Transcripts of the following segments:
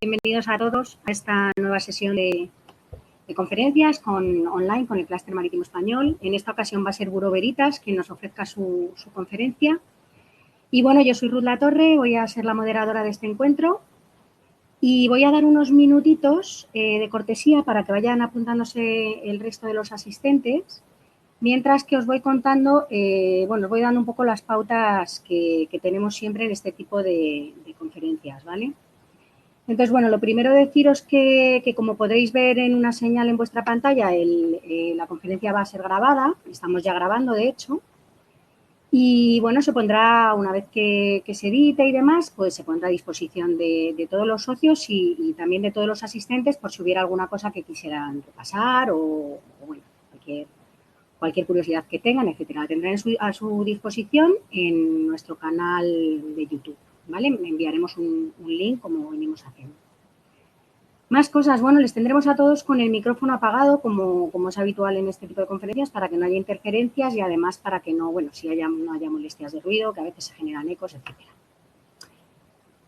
Bienvenidos a todos a esta nueva sesión de conferencias online con el Clúster Marítimo Español. En esta ocasión va a ser Bureau Veritas quien nos ofrezca su conferencia. Y bueno, yo soy Ruth Latorre, voy a ser la moderadora de este encuentro y voy a dar unos minutitos de cortesía para que vayan apuntándose el resto de los asistentes, mientras que os voy contando, os voy dando un poco las pautas que tenemos siempre en este tipo de conferencias, ¿vale? Entonces, bueno, lo primero deciros que como podréis ver en una señal en vuestra pantalla, la conferencia va a ser grabada, estamos ya grabando, de hecho, y bueno, se pondrá, una vez que se edite y demás, pues se pondrá a disposición de todos los socios y también de todos los asistentes por si hubiera alguna cosa que quisieran repasar o bueno, cualquier curiosidad que tengan, etcétera. La tendrán a su disposición en nuestro canal de YouTube, ¿vale? Enviaremos un link como venimos haciendo. Más cosas, bueno, les tendremos a todos con el micrófono apagado, como es habitual en este tipo de conferencias, para que no haya interferencias y además para que no haya molestias de ruido, que a veces se generan ecos, etcétera.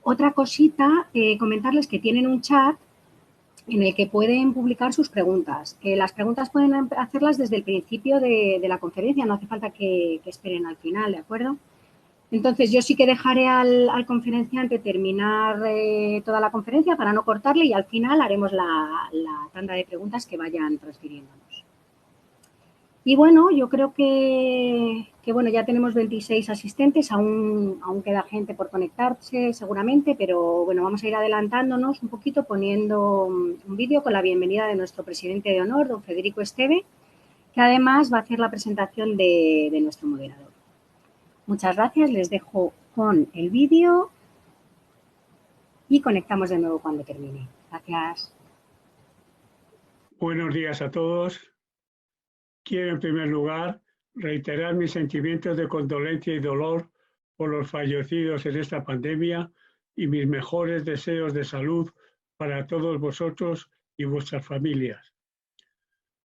Otra cosita, comentarles que tienen un chat en el que pueden publicar sus preguntas. Las preguntas pueden hacerlas desde el principio de la conferencia, no hace falta que esperen al final, ¿de acuerdo? Entonces, yo sí que dejaré al conferenciante terminar toda la conferencia para no cortarle y al final haremos la tanda de preguntas que vayan transfiriéndonos. Y bueno, yo creo que bueno, ya tenemos 26 asistentes, aún queda gente por conectarse seguramente, pero bueno, vamos a ir adelantándonos un poquito poniendo un vídeo con la bienvenida de nuestro presidente de honor, don Federico Esteve, que además va a hacer la presentación de nuestro moderador. Muchas gracias, les dejo con el vídeo y conectamos de nuevo cuando termine. Gracias. Buenos días a todos. Quiero en primer lugar reiterar mis sentimientos de condolencia y dolor por los fallecidos en esta pandemia y mis mejores deseos de salud para todos vosotros y vuestras familias.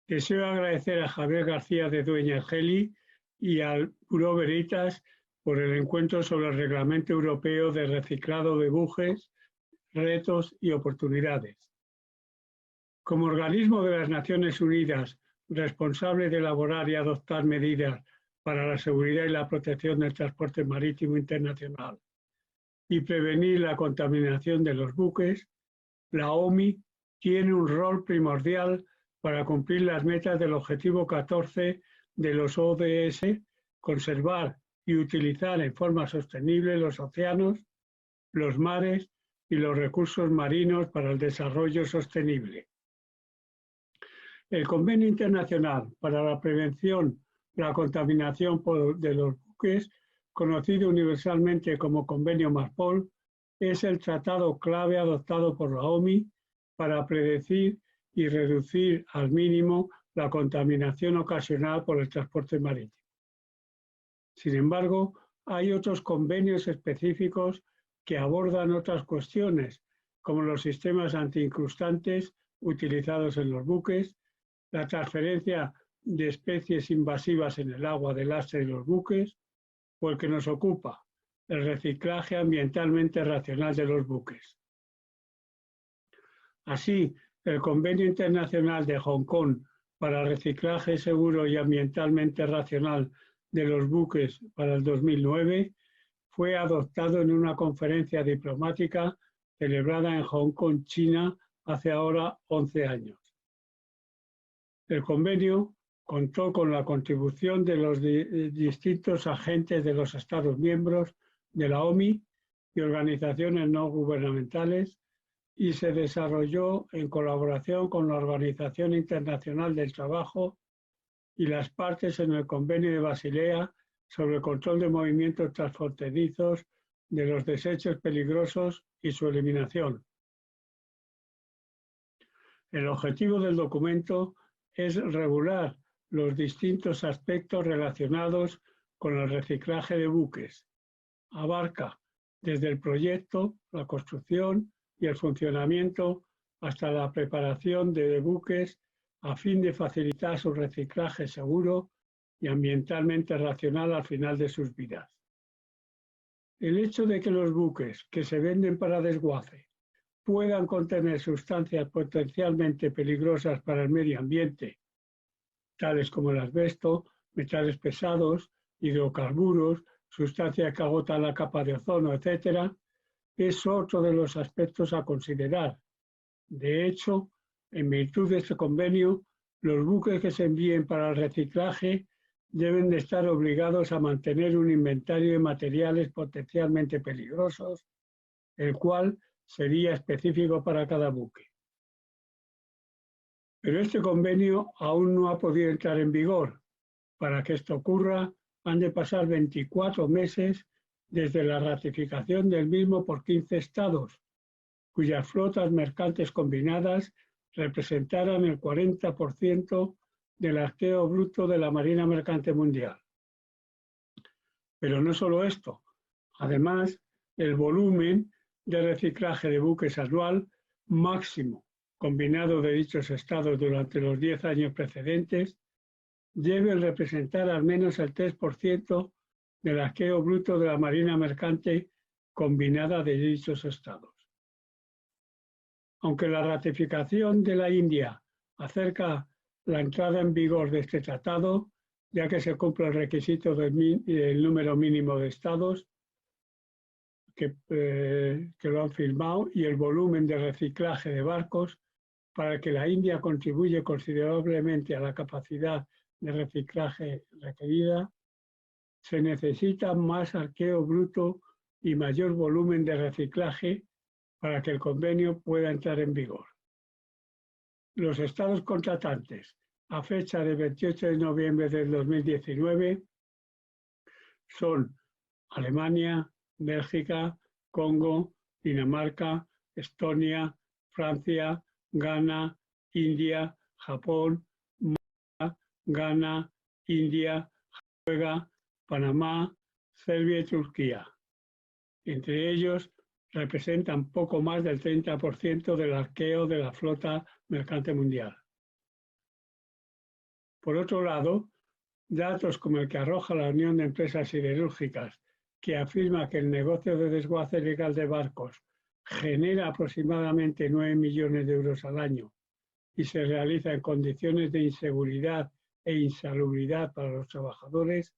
Deseo agradecer a Javier García de Dueña Geli y al Bureau Veritas por el encuentro sobre el Reglamento Europeo de Reciclado de Buques, Retos y Oportunidades. Como organismo de las Naciones Unidas responsable de elaborar y adoptar medidas para la seguridad y la protección del transporte marítimo internacional y prevenir la contaminación de los buques, la OMI tiene un rol primordial para cumplir las metas del Objetivo 14 de los ODS, conservar y utilizar en forma sostenible los océanos, los mares y los recursos marinos para el desarrollo sostenible. El Convenio Internacional para la Prevención de la Contaminación de los Buques, conocido universalmente como Convenio MARPOL, es el tratado clave adoptado por la OMI para predecir y reducir al mínimo la contaminación ocasional por el transporte marítimo. Sin embargo, hay otros convenios específicos que abordan otras cuestiones, como los sistemas antiincrustantes utilizados en los buques, la transferencia de especies invasivas en el agua del lastre de los buques o el que nos ocupa, el reciclaje ambientalmente racional de los buques. Así, el Convenio Internacional de Hong Kong para reciclaje seguro y ambientalmente racional de los buques para el 2009 fue adoptado en una conferencia diplomática celebrada en Hong Kong, China, hace ahora 11 años. El convenio contó con la contribución de los distintos agentes de los Estados miembros de la OMI y organizaciones no gubernamentales y se desarrolló en colaboración con la Organización Internacional del Trabajo y las partes en el Convenio de Basilea sobre el control de movimientos transfronterizos de los desechos peligrosos y su eliminación. El objetivo del documento es regular los distintos aspectos relacionados con el reciclaje de buques. Abarca desde el proyecto, la construcción y el funcionamiento hasta la preparación de buques a fin de facilitar su reciclaje seguro y ambientalmente racional al final de sus vidas. El hecho de que los buques que se venden para desguace puedan contener sustancias potencialmente peligrosas para el medio ambiente, tales como el asbesto, metales pesados, hidrocarburos, sustancias que agotan la capa de ozono, etc., es otro de los aspectos a considerar. De hecho, en virtud de este convenio, los buques que se envíen para el reciclaje deben de estar obligados a mantener un inventario de materiales potencialmente peligrosos, el cual sería específico para cada buque. Pero este convenio aún no ha podido entrar en vigor. Para que esto ocurra, han de pasar 24 meses desde la ratificación del mismo por 15 estados, cuyas flotas mercantes combinadas representaran el 40% del arqueo bruto de la Marina Mercante Mundial. Pero no solo esto. Además, el volumen de reciclaje de buques anual máximo combinado de dichos estados durante los 10 años precedentes debe representar al menos el 3% del arqueo bruto de la Marina Mercante combinada de dichos estados. Aunque la ratificación de la India acerca la entrada en vigor de este tratado, ya que se cumple el requisito del número mínimo de estados que lo han firmado y el volumen de reciclaje de barcos, para que la India contribuya considerablemente a la capacidad de reciclaje requerida, se necesita más arqueo bruto y mayor volumen de reciclaje para que el convenio pueda entrar en vigor. Los estados contratantes, a fecha de 28 de noviembre del 2019, son Alemania, Bélgica, Congo, Dinamarca, Estonia, Francia, Ghana, India, Japón, Ghana, India, Noruega, Panamá, Serbia y Turquía. Entre ellos, representan poco más del 30% del arqueo de la flota mercante mundial. Por otro lado, datos como el que arroja la Unión de Empresas Siderúrgicas, que afirma que el negocio de desguace ilegal de barcos genera aproximadamente 9 millones de euros al año y se realiza en condiciones de inseguridad e insalubridad para los trabajadores,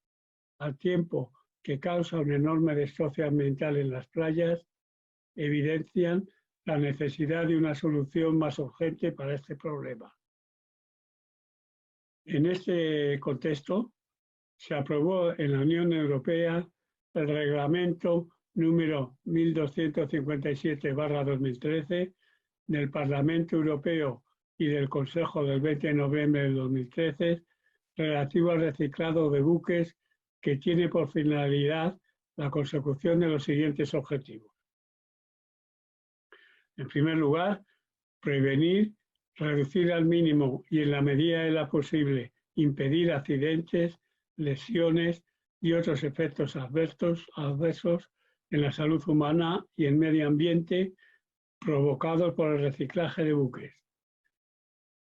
al tiempo que causa un enorme destrozo ambiental en las playas, evidencian la necesidad de una solución más urgente para este problema. En este contexto, se aprobó en la Unión Europea el Reglamento número 1257/2013 del Parlamento Europeo y del Consejo del 20 de noviembre de 2013 relativo al reciclado de buques, que tiene por finalidad la consecución de los siguientes objetivos. En primer lugar, prevenir, reducir al mínimo y en la medida de lo posible impedir accidentes, lesiones y otros efectos adversos en la salud humana y el medio ambiente provocados por el reciclaje de buques,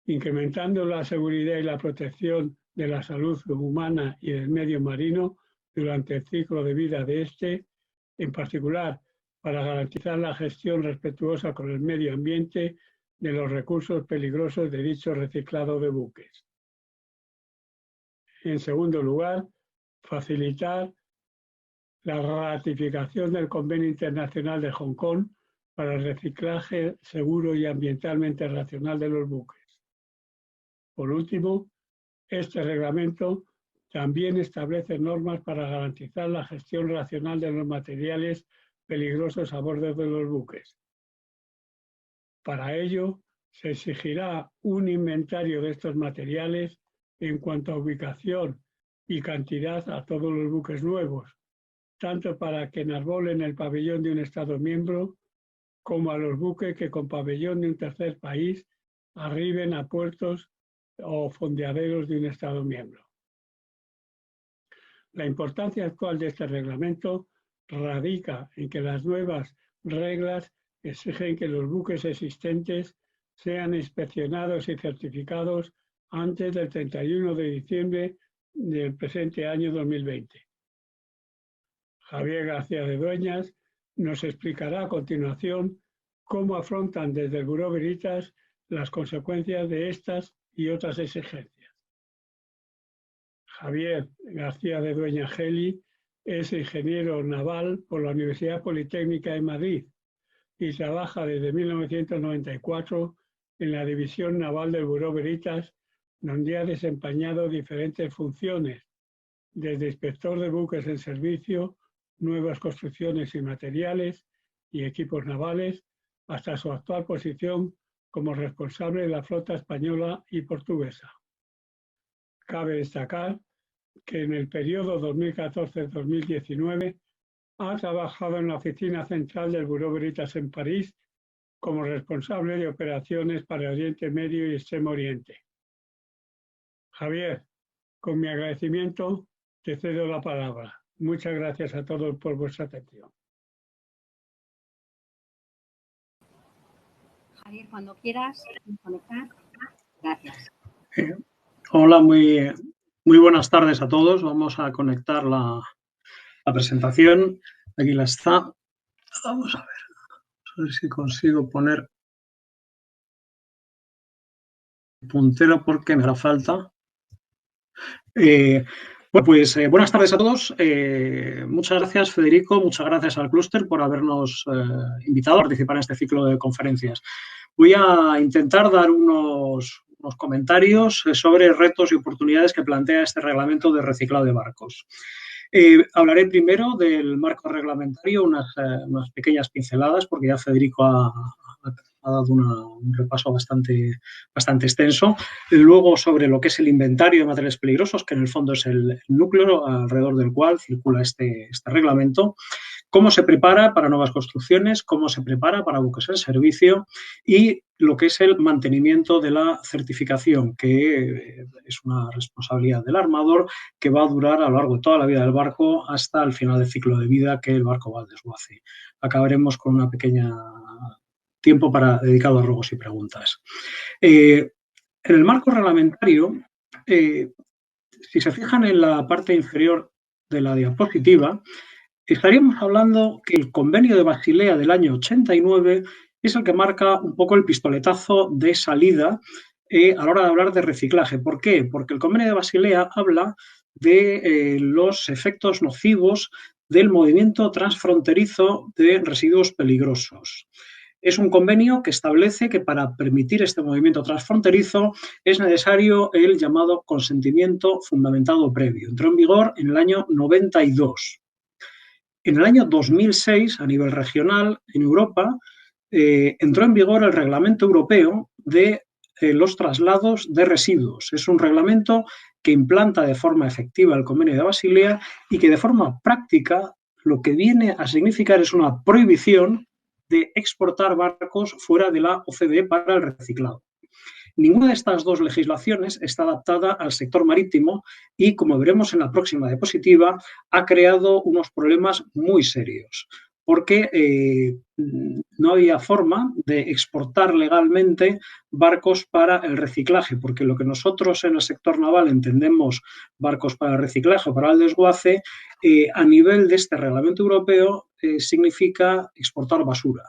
incrementando la seguridad y la protección de la salud humana y del medio marino durante el ciclo de vida de este, en particular para garantizar la gestión respetuosa con el medio ambiente de los recursos peligrosos de dicho reciclado de buques. En segundo lugar, facilitar la ratificación del Convenio Internacional de Hong Kong para el reciclaje seguro y ambientalmente racional de los buques. Por último, este reglamento también establece normas para garantizar la gestión racional de los materiales peligrosos a bordo de los buques. Para ello, se exigirá un inventario de estos materiales en cuanto a ubicación y cantidad a todos los buques nuevos, tanto para que enarbolen el pabellón de un Estado miembro como a los buques que con pabellón de un tercer país arriben a puertos o fondeaderos de un Estado miembro. La importancia actual de este reglamento radica en que las nuevas reglas exigen que los buques existentes sean inspeccionados y certificados antes del 31 de diciembre del presente año 2020. Javier García de Dueñas nos explicará a continuación cómo afrontan desde el Buró Veritas las consecuencias de estas y otras exigencias. Javier García de Dueña Geli es ingeniero naval por la Universidad Politécnica de Madrid y trabaja desde 1994 en la División Naval del Buró Veritas, donde ha desempeñado diferentes funciones, desde inspector de buques en servicio, nuevas construcciones y materiales y equipos navales, hasta su actual posición como responsable de la flota española y portuguesa. Cabe destacar que en el periodo 2014-2019 ha trabajado en la oficina central del Buró Veritas en París como responsable de operaciones para Oriente Medio y Extremo Oriente. Javier, con mi agradecimiento te cedo la palabra. Muchas gracias a todos por vuestra atención. Javier, cuando quieras conectar. Gracias. Hola, muy buenas tardes a todos. Vamos a conectar la presentación. Aquí la está. Vamos a ver si consigo poner puntero porque me hará falta. Buenas tardes a todos. Muchas gracias, Federico. Muchas gracias al clúster por habernos invitado a participar en este ciclo de conferencias. Voy a intentar dar unos comentarios sobre retos y oportunidades que plantea este reglamento de reciclado de barcos. Hablaré primero del marco reglamentario, unas pequeñas pinceladas, porque ya Federico ha dado un repaso bastante extenso. Luego sobre lo que es el inventario de materiales peligrosos, que en el fondo es el núcleo alrededor del cual circula este reglamento. Cómo se prepara para nuevas construcciones, cómo se prepara para buques en servicio y lo que es el mantenimiento de la certificación, que es una responsabilidad del armador que va a durar a lo largo de toda la vida del barco hasta el final del ciclo de vida que el barco va al desguace. Acabaremos con una pequeña tiempo dedicado a ruegos y preguntas. En el marco reglamentario, si se fijan en la parte inferior de la diapositiva, estaríamos hablando que el Convenio de Basilea del año 89 es el que marca un poco el pistoletazo de salida a la hora de hablar de reciclaje. ¿Por qué? Porque el Convenio de Basilea habla de los efectos nocivos del movimiento transfronterizo de residuos peligrosos. Es un convenio que establece que para permitir este movimiento transfronterizo es necesario el llamado consentimiento fundamentado previo. Entró en vigor en el año 92. En el año 2006, a nivel regional, en Europa, entró en vigor el Reglamento Europeo de los traslados de residuos. Es un reglamento que implanta de forma efectiva el Convenio de Basilea y que de forma práctica lo que viene a significar es una prohibición de exportar barcos fuera de la OCDE para el reciclado. Ninguna de estas dos legislaciones está adaptada al sector marítimo y, como veremos en la próxima diapositiva, ha creado unos problemas muy serios, porque no había forma de exportar legalmente barcos para el reciclaje, porque lo que nosotros en el sector naval entendemos barcos para el reciclaje o para el desguace, a nivel de este reglamento europeo significa exportar basura.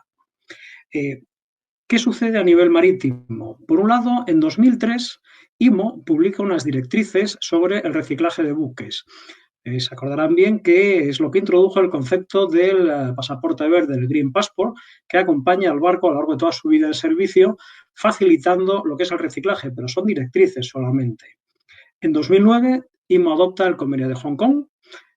¿Qué sucede a nivel marítimo? Por un lado, en 2003, IMO publica unas directrices sobre el reciclaje de buques. Se acordarán bien que es lo que introdujo el concepto del pasaporte verde, el Green Passport, que acompaña al barco a lo largo de toda su vida de servicio, facilitando lo que es el reciclaje, pero son directrices solamente. En 2009, IMO adopta el Convenio de Hong Kong,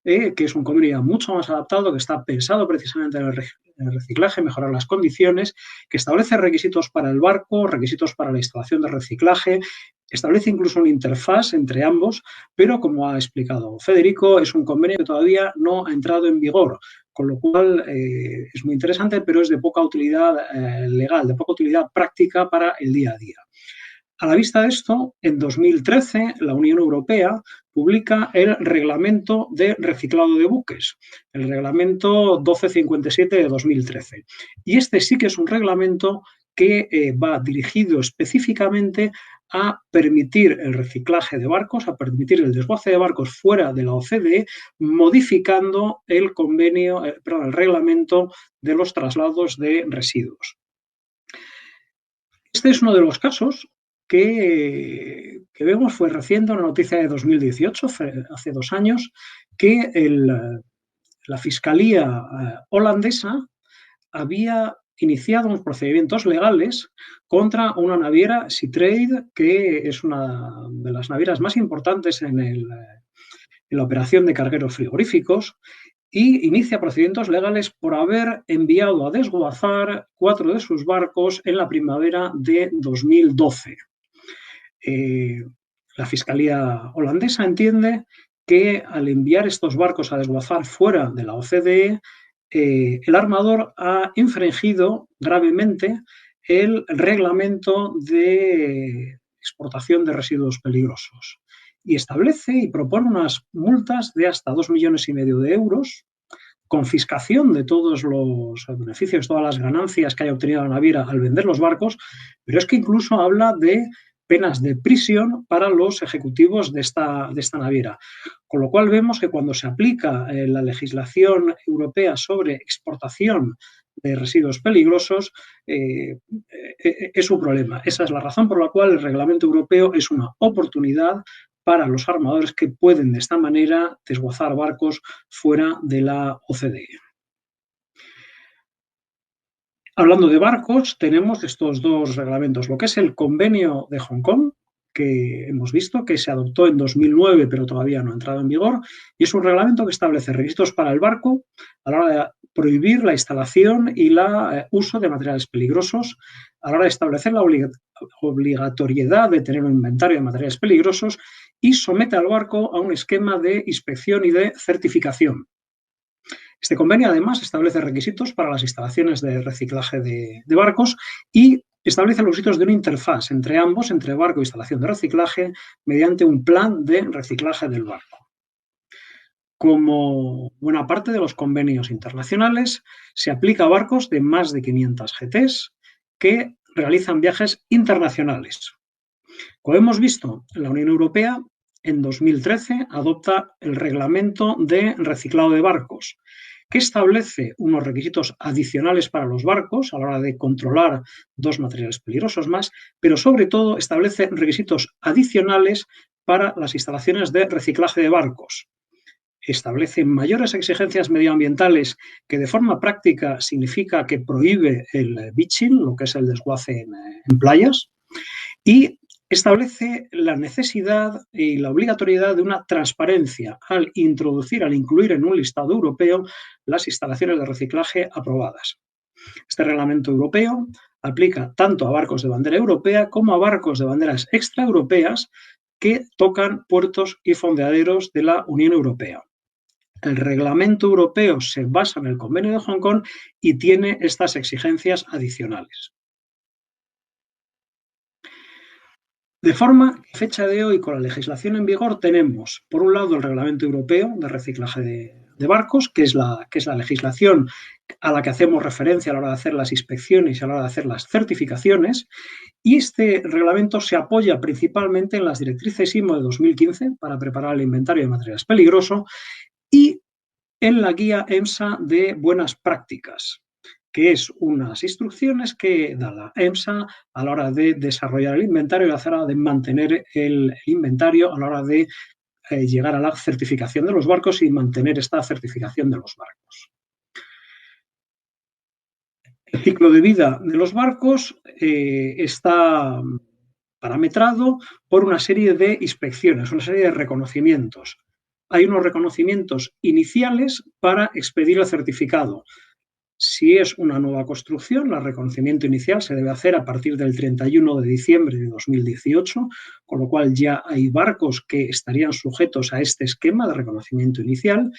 que es un convenio mucho más adaptado, que está pensado precisamente en el reciclaje, mejorar las condiciones, que establece requisitos para el barco, requisitos para la instalación de reciclaje, establece incluso una interfaz entre ambos, pero como ha explicado Federico, es un convenio que todavía no ha entrado en vigor, con lo cual es muy interesante, pero es de poca utilidad legal, de poca utilidad práctica para el día a día. A la vista de esto, en 2013, la Unión Europea publica el Reglamento de Reciclado de Buques, el Reglamento 1257 de 2013. Y este sí que es un reglamento que va dirigido específicamente a permitir el reciclaje de barcos, a permitir el desguace de barcos fuera de la OCDE, modificando el reglamento de los traslados de residuos. Este es uno de los casos que vemos, fue reciente, una noticia de 2018, hace 2 años, que la Fiscalía holandesa había iniciado unos procedimientos legales contra una naviera, Seatrade, que es una de las navieras más importantes en la operación de cargueros frigoríficos, y inicia procedimientos legales por haber enviado a desguazar 4 de sus barcos en la primavera de 2012. La Fiscalía holandesa entiende que al enviar estos barcos a desguazar fuera de la OCDE, el armador ha infringido gravemente el reglamento de exportación de residuos peligrosos y establece y propone unas multas de hasta 2,5 millones de euros, confiscación de todos los beneficios, todas las ganancias que haya obtenido la naviera al vender los barcos, pero es que incluso habla de penas de prisión para los ejecutivos de esta naviera. Con lo cual vemos que cuando se aplica la legislación europea sobre exportación de residuos peligrosos, es un problema. Esa es la razón por la cual el reglamento europeo es una oportunidad para los armadores que pueden de esta manera desguazar barcos fuera de la OCDE. Hablando de barcos, tenemos estos 2 reglamentos, lo que es el Convenio de Hong Kong, que hemos visto que se adoptó en 2009, pero todavía no ha entrado en vigor, y es un reglamento que establece requisitos para el barco a la hora de prohibir la instalación y el uso de materiales peligrosos, a la hora de establecer la obligatoriedad de tener un inventario de materiales peligrosos y somete al barco a un esquema de inspección y de certificación. Este convenio, además, establece requisitos para las instalaciones de reciclaje de barcos y establece los requisitos de una interfaz entre ambos, entre barco e instalación de reciclaje, mediante un plan de reciclaje del barco. Como buena parte de los convenios internacionales, se aplica a barcos de más de 500 GTs que realizan viajes internacionales. Como hemos visto, la Unión Europea en 2013 adopta el Reglamento de Reciclado de Barcos, que establece unos requisitos adicionales para los barcos a la hora de controlar 2 materiales peligrosos más, pero sobre todo establece requisitos adicionales para las instalaciones de reciclaje de barcos. Establece mayores exigencias medioambientales que de forma práctica significa que prohíbe el beaching, lo que es el desguace en playas, y establece la necesidad y la obligatoriedad de una transparencia al incluir en un listado europeo las instalaciones de reciclaje aprobadas. Este reglamento europeo aplica tanto a barcos de bandera europea como a barcos de banderas extraeuropeas que tocan puertos y fondeaderos de la Unión Europea. El reglamento europeo se basa en el Convenio de Hong Kong y tiene estas exigencias adicionales. De forma que a fecha de hoy, con la legislación en vigor, tenemos, por un lado, el Reglamento Europeo de Reciclaje de Barcos, que es la legislación a la que hacemos referencia a la hora de hacer las inspecciones y a la hora de hacer las certificaciones, y este reglamento se apoya principalmente en las directrices IMO de 2015 para preparar el inventario de materiales peligrosos y en la guía EMSA de buenas prácticas, que es unas instrucciones que da la EMSA a la hora de desarrollar el inventario y a la hora de mantener el inventario, a la hora de llegar a la certificación de los barcos y mantener esta certificación de los barcos. El ciclo de vida de los barcos está parametrado por una serie de inspecciones, una serie de reconocimientos. Hay unos reconocimientos iniciales para expedir el certificado. Si es una nueva construcción, el reconocimiento inicial se debe hacer a partir del 31 de diciembre de 2018, con lo cual ya hay barcos que estarían sujetos a este esquema de reconocimiento inicial.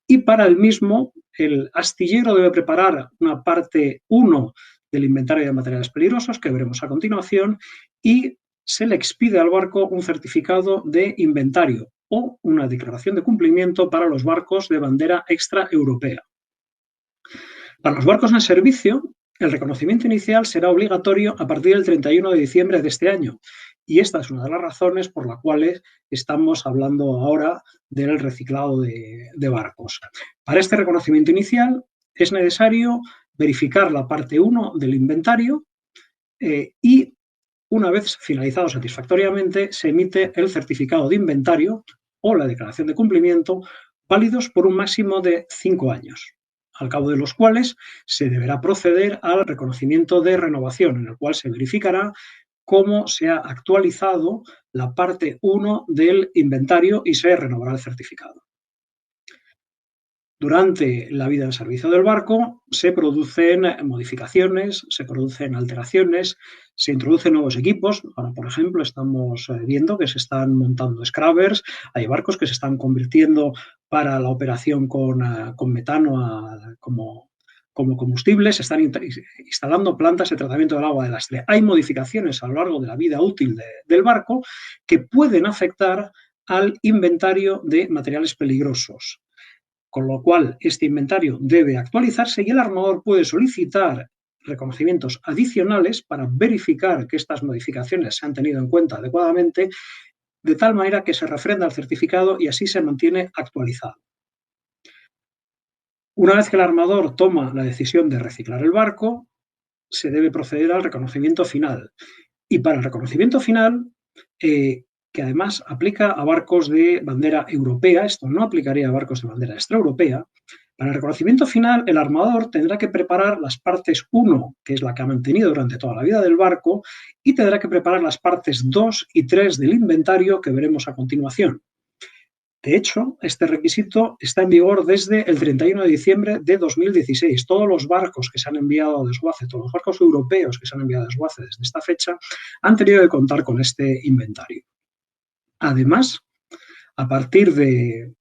Y para el mismo, el astillero debe preparar una parte 1 del inventario de materiales peligrosos, que veremos a continuación, y se le expide al barco un certificado de inventario o una declaración de cumplimiento para los barcos de bandera extraeuropea. Para los barcos en servicio, el reconocimiento inicial será obligatorio a partir del 31 de diciembre de este año. Y esta es una de las razones por las cuales estamos hablando ahora del reciclado de barcos. Para este reconocimiento inicial es necesario verificar la parte 1 del inventario y una vez finalizado satisfactoriamente, se emite el certificado de inventario o la declaración de cumplimiento, válidos por un máximo de 5 años, al cabo de los cuales se deberá proceder al reconocimiento de renovación, en el cual se verificará cómo se ha actualizado la parte 1 del inventario y se renovará el certificado. Durante la vida en servicio del barco se producen modificaciones, se producen alteraciones, se introducen nuevos equipos. Ahora, por ejemplo, estamos viendo que se están montando scrubbers, hay barcos que se están convirtiendo para la operación con metano como combustible, se están instalando plantas de tratamiento del agua de lastre. Hay modificaciones a lo largo de la vida útil del barco que pueden afectar al inventario de materiales peligrosos, con lo cual este inventario debe actualizarse y el armador puede solicitar reconocimientos adicionales para verificar que estas modificaciones se han tenido en cuenta adecuadamente, de tal manera que se refrenda el certificado y así se mantiene actualizado. Una vez que el armador toma la decisión de reciclar el barco, se debe proceder al reconocimiento final. Y para el reconocimiento final, que además aplica a barcos de bandera europea, esto no aplicaría a barcos de bandera extraeuropea, para el reconocimiento final el armador tendrá que preparar las partes 1, que es la que ha mantenido durante toda la vida del barco, y tendrá que preparar las partes 2 y 3 del inventario que veremos a continuación. De hecho, este requisito está en vigor desde el 31 de diciembre de 2016. Todos los barcos que se han enviado a desguace, todos los barcos europeos que se han enviado a desguace desde esta fecha, han tenido que contar con este inventario. Además, a partir de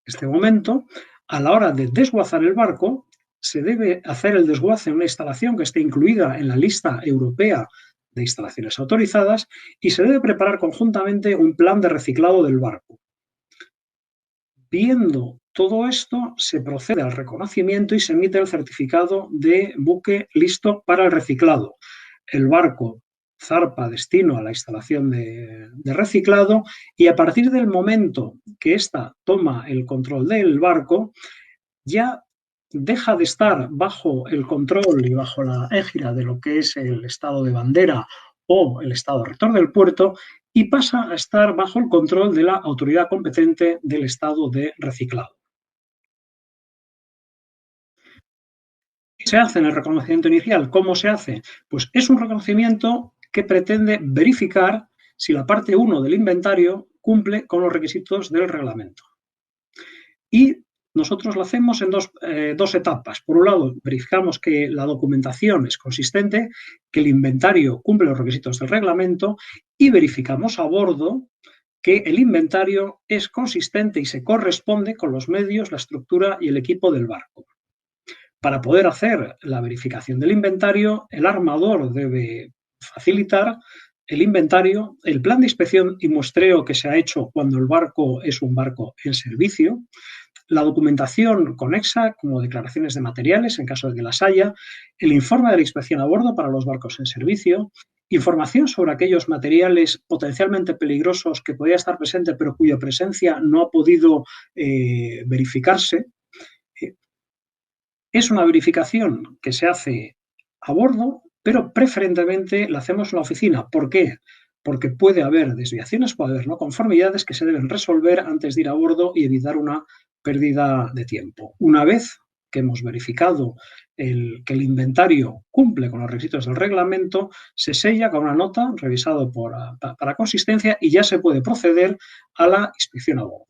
este momento, a la hora de desguazar el barco, se debe hacer el desguace en una instalación que esté incluida en la lista europea de instalaciones autorizadas y se debe preparar conjuntamente un plan de reciclado del barco. Viendo todo esto, se procede al reconocimiento y se emite el certificado de buque listo para el reciclado. El barco zarpa destino a la instalación de reciclado y a partir del momento que ésta toma el control del barco, ya deja de estar bajo el control y bajo la égida de lo que es el estado de bandera o el estado rector del puerto y pasa a estar bajo el control de la autoridad competente del estado de reciclado. ¿Qué se hace en el reconocimiento inicial? ¿Cómo se hace? Pues es un reconocimiento que pretende verificar si la parte 1 del inventario cumple con los requisitos del reglamento. Y nosotros lo hacemos en dos etapas. Por un lado, verificamos que la documentación es consistente, que el inventario cumple los requisitos del reglamento y verificamos a bordo que el inventario es consistente y se corresponde con los medios, la estructura y el equipo del barco. Para poder hacer la verificación del inventario, el armador debe facilitar el inventario, el plan de inspección y muestreo que se ha hecho cuando el barco es un barco en servicio, la documentación conexa, como declaraciones de materiales en caso de que las haya, el informe de la inspección a bordo para los barcos en servicio, información sobre aquellos materiales potencialmente peligrosos que podría estar presente pero cuya presencia no ha podido verificarse. Es una verificación que se hace a bordo, pero preferentemente la hacemos en la oficina. ¿Por qué? Porque puede haber desviaciones, puede haber no conformidades que se deben resolver antes de ir a bordo y evitar una pérdida de tiempo. Una vez que hemos verificado que el inventario cumple con los requisitos del reglamento, se sella con una nota revisado para consistencia y ya se puede proceder a la inspección a bordo.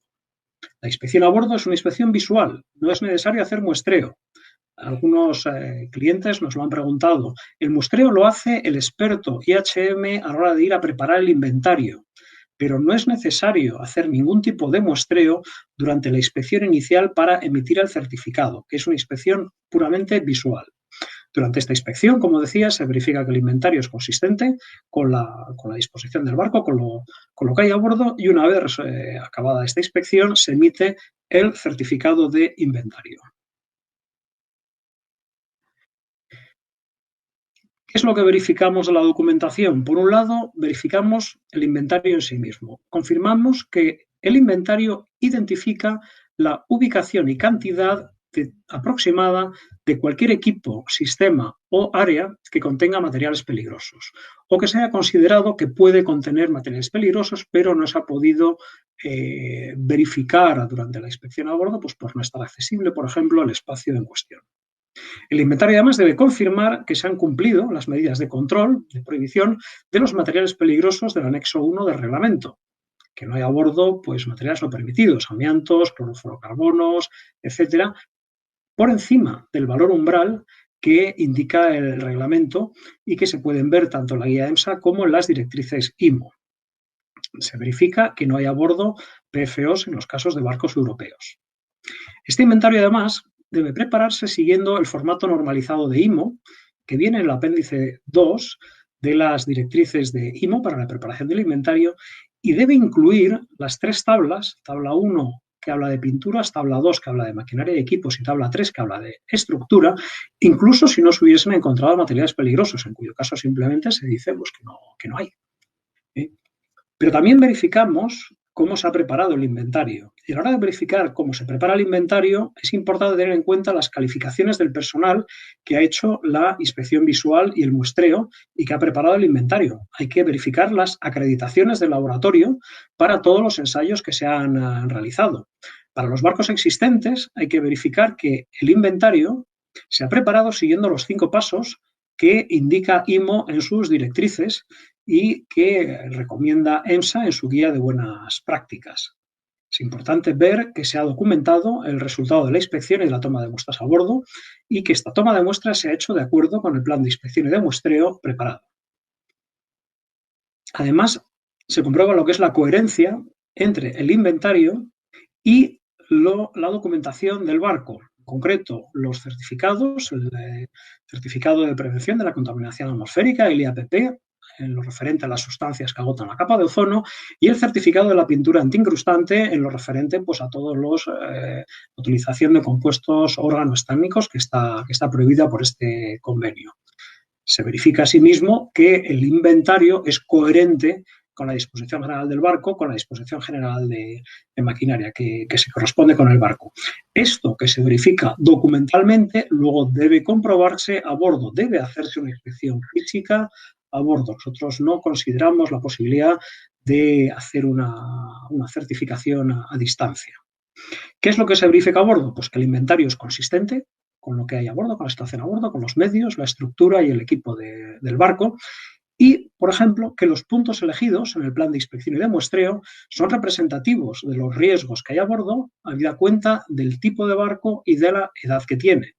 La inspección a bordo es una inspección visual, no es necesario hacer muestreo. Algunos clientes nos lo han preguntado. El muestreo lo hace el experto IHM a la hora de ir a preparar el inventario, pero no es necesario hacer ningún tipo de muestreo durante la inspección inicial para emitir el certificado, que es una inspección puramente visual. Durante esta inspección, como decía, se verifica que el inventario es consistente con la disposición del barco, con lo que hay a bordo, y una vez acabada esta inspección se emite el certificado de inventario. ¿Qué es lo que verificamos de la documentación? Por un lado, verificamos el inventario en sí mismo. Confirmamos que el inventario identifica la ubicación y cantidad aproximada de cualquier equipo, sistema o área que contenga materiales peligrosos o que se haya considerado que puede contener materiales peligrosos, pero no se ha podido verificar durante la inspección a bordo, pues por no estar accesible, por ejemplo, el espacio en cuestión. El inventario además debe confirmar que se han cumplido las medidas de control, de prohibición de los materiales peligrosos del anexo 1 del reglamento, que no hay a bordo pues, materiales no permitidos, amiantos, clorofluorocarbonos, etcétera, por encima del valor umbral que indica el reglamento y que se pueden ver tanto en la guía EMSA como en las directrices IMO. Se verifica que no hay a bordo PFOs en los casos de barcos europeos. Este inventario, además, debe prepararse siguiendo el formato normalizado de IMO, que viene en el apéndice 2 de las directrices de IMO para la preparación del inventario, y debe incluir las 3 tablas, tabla 1 que habla de pinturas, tabla 2 que habla de maquinaria y equipos y tabla 3 que habla de estructura, incluso si no se hubiesen encontrado materiales peligrosos, en cuyo caso simplemente se dice pues, que no hay. Pero también verificamos cómo se ha preparado el inventario. Y a la hora de verificar cómo se prepara el inventario, es importante tener en cuenta las calificaciones del personal que ha hecho la inspección visual y el muestreo y que ha preparado el inventario. Hay que verificar las acreditaciones del laboratorio para todos los ensayos que se han realizado. Para los barcos existentes hay que verificar que el inventario se ha preparado siguiendo los 5 pasos que indica IMO en sus directrices y que recomienda EMSA en su guía de buenas prácticas. Es importante ver que se ha documentado el resultado de la inspección y de la toma de muestras a bordo y que esta toma de muestras se ha hecho de acuerdo con el plan de inspección y de muestreo preparado. Además, se comprueba lo que es la coherencia entre el inventario y la documentación del barco. En concreto, los certificados, el certificado de prevención de la contaminación atmosférica, el IAPP, en lo referente a las sustancias que agotan la capa de ozono, y el certificado de la pintura antiincrustante en lo referente pues, a todos los utilización de compuestos organoestánicos que está prohibida por este convenio. Se verifica asimismo que el inventario es coherente con la disposición general del barco, con la disposición general de maquinaria que se corresponde con el barco. Esto que se verifica documentalmente luego debe comprobarse a bordo, debe hacerse una inspección física a bordo. Nosotros no consideramos la posibilidad de hacer una certificación a distancia. ¿Qué es lo que se verifica a bordo? Pues que el inventario es consistente con lo que hay a bordo, con la situación a bordo, con los medios, la estructura y el equipo del barco. Y, por ejemplo, que los puntos elegidos en el plan de inspección y de muestreo son representativos de los riesgos que hay a bordo, habida cuenta del tipo de barco y de la edad que tiene.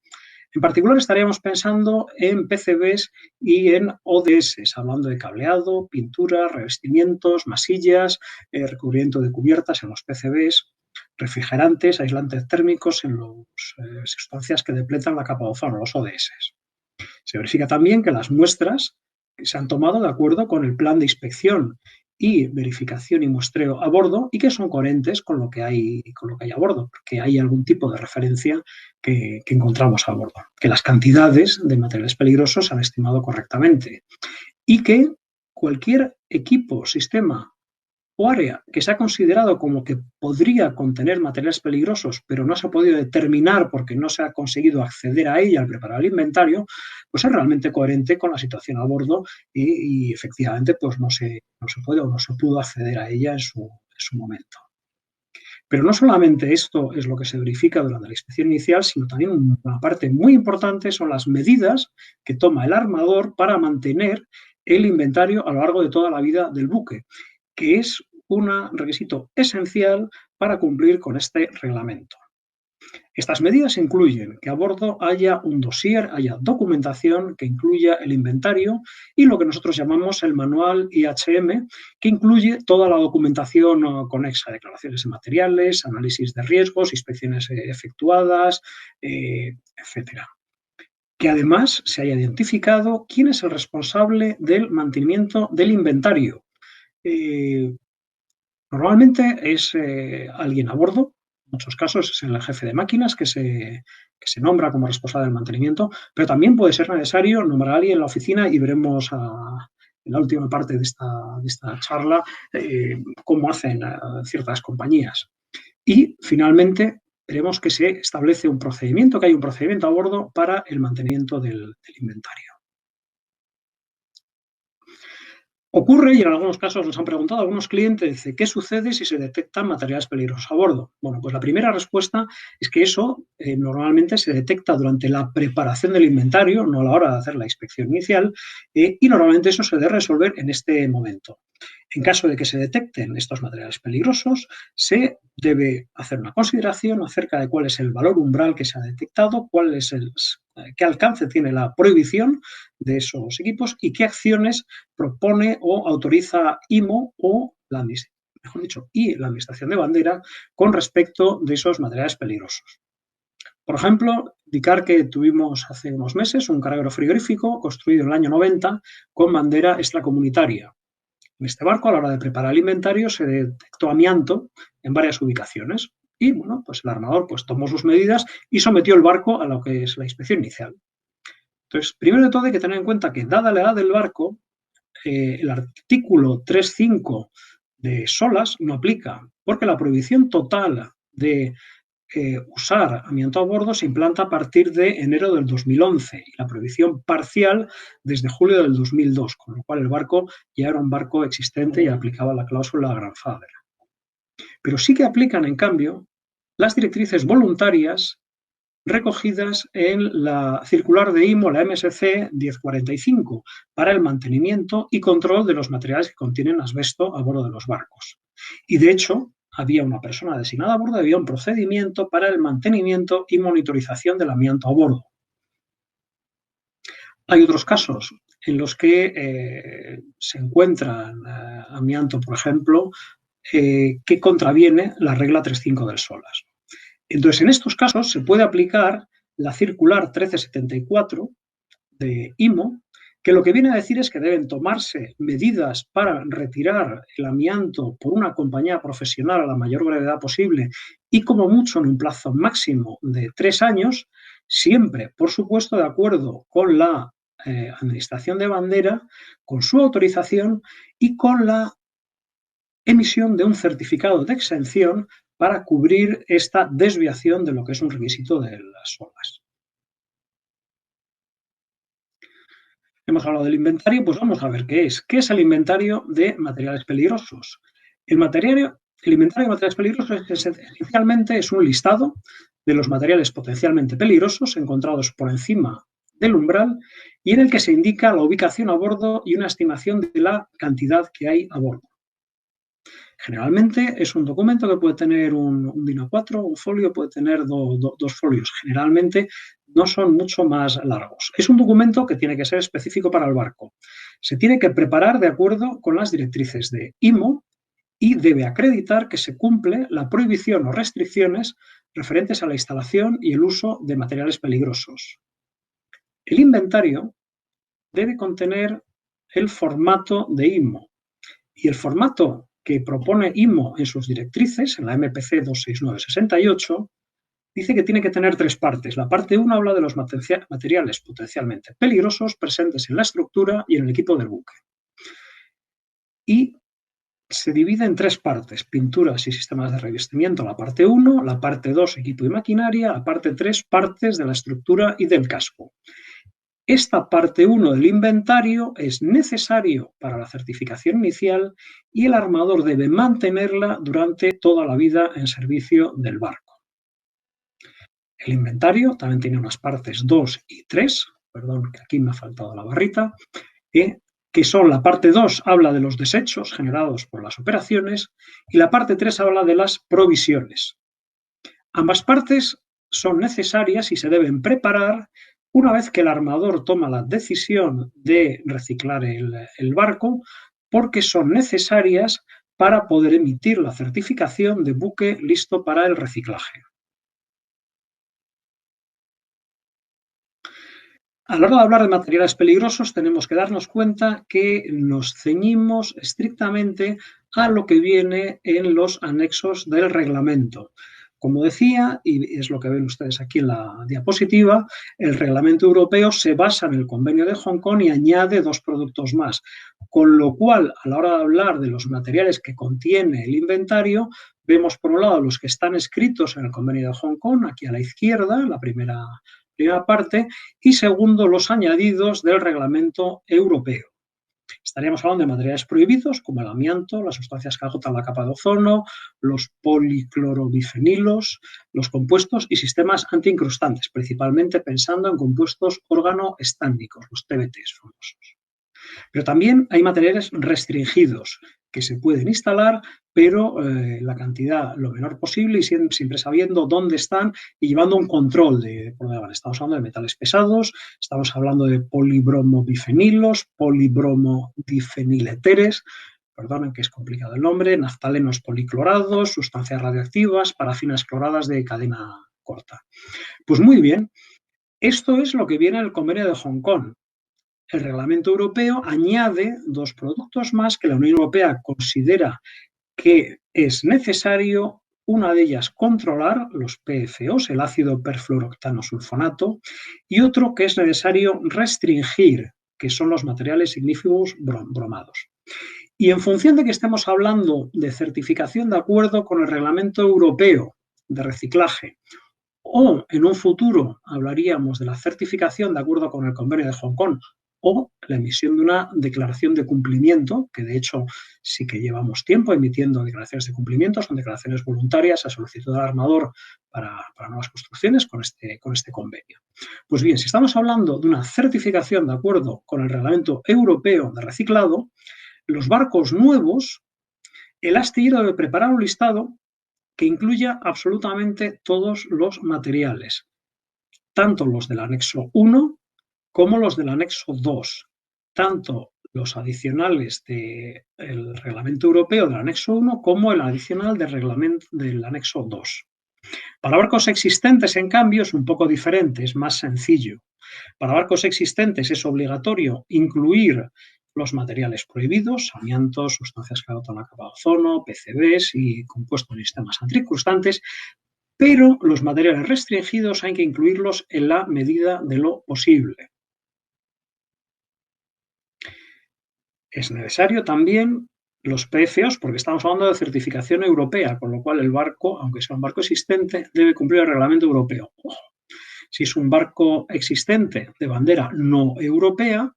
En particular estaríamos pensando en PCBs y en ODS, hablando de cableado, pintura, revestimientos, masillas, recubrimiento de cubiertas en los PCBs, refrigerantes, aislantes térmicos en las sustancias que depletan la capa de ozono, los ODS. Se verifica también que las muestras se han tomado de acuerdo con el plan de inspección y verificación y muestreo a bordo y que son coherentes con lo que hay a bordo, porque hay algún tipo de referencia que encontramos a bordo, que las cantidades de materiales peligrosos se han estimado correctamente y que cualquier equipo, sistema o área que se ha considerado como que podría contener materiales peligrosos, pero no se ha podido determinar porque no se ha conseguido acceder a ella al preparar el inventario, pues es realmente coherente con la situación a bordo y efectivamente pues no se puede o no se pudo acceder a ella en su momento. Pero no solamente esto es lo que se verifica durante la inspección inicial, sino también una parte muy importante son las medidas que toma el armador para mantener el inventario a lo largo de toda la vida del buque, que es un requisito esencial para cumplir con este reglamento. Estas medidas incluyen que a bordo haya un dossier, haya documentación que incluya el inventario y lo que nosotros llamamos el manual IHM, que incluye toda la documentación conexa, declaraciones de materiales, análisis de riesgos, inspecciones efectuadas, etcétera. Que además se haya identificado quién es el responsable del mantenimiento del inventario. Normalmente es alguien a bordo, en muchos casos es el jefe de máquinas que se nombra como responsable del mantenimiento, pero también puede ser necesario nombrar a alguien en la oficina y veremos en la última parte de esta charla cómo hacen ciertas compañías. Y finalmente veremos que se establece un procedimiento, que hay un procedimiento a bordo para el mantenimiento del inventario. Ocurre, y en algunos casos nos han preguntado algunos clientes, ¿qué sucede si se detectan materiales peligrosos a bordo? Bueno, pues la primera respuesta es que eso normalmente se detecta durante la preparación del inventario, no a la hora de hacer la inspección inicial, y normalmente eso se debe resolver en este momento. En caso de que se detecten estos materiales peligrosos, se debe hacer una consideración acerca de cuál es el valor umbral que se ha detectado, qué alcance tiene la prohibición de esos equipos y qué acciones propone o autoriza IMO o la Administración de Bandera con respecto de esos materiales peligrosos. Por ejemplo, indicar que tuvimos hace unos meses un carguero frigorífico construido en el año 90 con bandera extracomunitaria. En este barco, a la hora de preparar el inventario, se detectó amianto en varias ubicaciones y, bueno, pues el armador tomó sus medidas y sometió el barco a lo que es la inspección inicial. Entonces, primero de todo hay que tener en cuenta que, dada la edad del barco, el artículo 3.5 de SOLAS no aplica, porque la prohibición total de usar amianto a bordo se implanta a partir de enero del 2011 y la prohibición parcial desde julio del 2002, con lo cual el barco ya era un barco existente y aplicaba la cláusula grandfather. Pero sí que aplican, en cambio, las directrices voluntarias recogidas en la circular de IMO, la MSC 1045, para el mantenimiento y control de los materiales que contienen asbesto a bordo de los barcos. Y, de hecho, había una persona designada a bordo, había un procedimiento para el mantenimiento y monitorización del amianto a bordo. Hay otros casos en los que se encuentra amianto, por ejemplo, que contraviene la regla 3.5 del SOLAS. Entonces, en estos casos se puede aplicar la circular 1374 de IMO, que lo que viene a decir es que deben tomarse medidas para retirar el amianto por una compañía profesional a la mayor brevedad posible y como mucho en un plazo máximo de 3 años, siempre, por supuesto, de acuerdo con la Administración de Bandera, con su autorización y con la emisión de un certificado de exención para cubrir esta desviación de lo que es un requisito de las SOLAS. Hemos hablado del inventario, pues vamos a ver qué es. ¿Qué es el inventario de materiales peligrosos? El inventario de materiales peligrosos esencialmente es un listado de los materiales potencialmente peligrosos encontrados por encima del umbral y en el que se indica la ubicación a bordo y una estimación de la cantidad que hay a bordo. Generalmente es un documento que puede tener un DIN A4, un folio, puede tener dos folios. Generalmente no son mucho más largos. Es un documento que tiene que ser específico para el barco. Se tiene que preparar de acuerdo con las directrices de IMO y debe acreditar que se cumple la prohibición o restricciones referentes a la instalación y el uso de materiales peligrosos. El inventario debe contener el formato de IMO y el formato que propone IMO en sus directrices, en la MPC 26968, dice que tiene que tener 3 partes. La parte 1 habla de los materiales potencialmente peligrosos presentes en la estructura y en el equipo del buque. Y se divide en 3 partes, pinturas y sistemas de revestimiento, la parte 1, la parte 2, equipo y maquinaria, la parte 3, partes de la estructura y del casco. Esta parte 1 del inventario es necesario para la certificación inicial y el armador debe mantenerla durante toda la vida en servicio del barco. El inventario también tiene unas partes 2 y 3, perdón que aquí me ha faltado la barrita, que son la parte 2 habla de los desechos generados por las operaciones y la parte 3 habla de las provisiones. Ambas partes son necesarias y se deben preparar una vez que el armador toma la decisión de reciclar el barco, porque son necesarias para poder emitir la certificación de buque listo para el reciclaje. A la hora de hablar de materiales peligrosos tenemos que darnos cuenta que nos ceñimos estrictamente a lo que viene en los anexos del reglamento. Como decía, y es lo que ven ustedes aquí en la diapositiva, el reglamento europeo se basa en el convenio de Hong Kong y añade 2 productos más, con lo cual, a la hora de hablar de los materiales que contiene el inventario, Vemos, por un lado, los que están escritos en el Convenio de Hong Kong, aquí a la izquierda, la primera parte, y segundo, los añadidos del Reglamento Europeo. Estaríamos hablando de materiales prohibidos como el amianto, las sustancias que agotan la capa de ozono, los policlorobifenilos, los compuestos y sistemas antiincrustantes, principalmente pensando en compuestos organoestándicos, los TBTs famosos. Pero también hay materiales restringidos que se pueden instalar, pero la cantidad lo menor posible y siempre sabiendo dónde están y llevando un control de por dónde van. Estamos hablando de metales pesados, estamos hablando de polibromobifenilos, polibromodifenileteres, perdonen que es complicado el nombre, naftalenos policlorados, sustancias radioactivas, parafinas cloradas de cadena corta. Pues muy bien, esto es lo que viene en el Convenio de Hong Kong. El Reglamento Europeo añade 2 productos más que la Unión Europea considera que es necesario, una de ellas controlar los PFOs, el ácido perfluorooctanosulfonato, y otro que es necesario restringir, que son los materiales ignífugos bromados. Y en función de que estemos hablando de certificación de acuerdo con el Reglamento Europeo de reciclaje, o en un futuro hablaríamos de la certificación de acuerdo con el Convenio de Hong Kong, o la emisión de una declaración de cumplimiento, que de hecho sí que llevamos tiempo emitiendo declaraciones de cumplimiento, son declaraciones voluntarias a solicitud del armador para nuevas construcciones con este convenio. Pues bien, si estamos hablando de una certificación de acuerdo con el Reglamento Europeo de Reciclado, los barcos nuevos, el astillero debe preparar un listado que incluya absolutamente todos los materiales, tanto los del anexo 1 como los del anexo 2, tanto los adicionales del Reglamento Europeo del anexo 1 como el adicional del anexo 2. Para barcos existentes, en cambio, es un poco diferente, es más sencillo. Para barcos existentes es obligatorio incluir los materiales prohibidos, amiantos, sustancias que agotan la capa de ozono, PCBs y compuestos en sistemas antiincrustantes, pero los materiales restringidos hay que incluirlos en la medida de lo posible. Es necesario también los PFOs, porque estamos hablando de certificación europea, con lo cual el barco, aunque sea un barco existente, debe cumplir el reglamento europeo. Ojo, si es un barco existente de bandera no europea,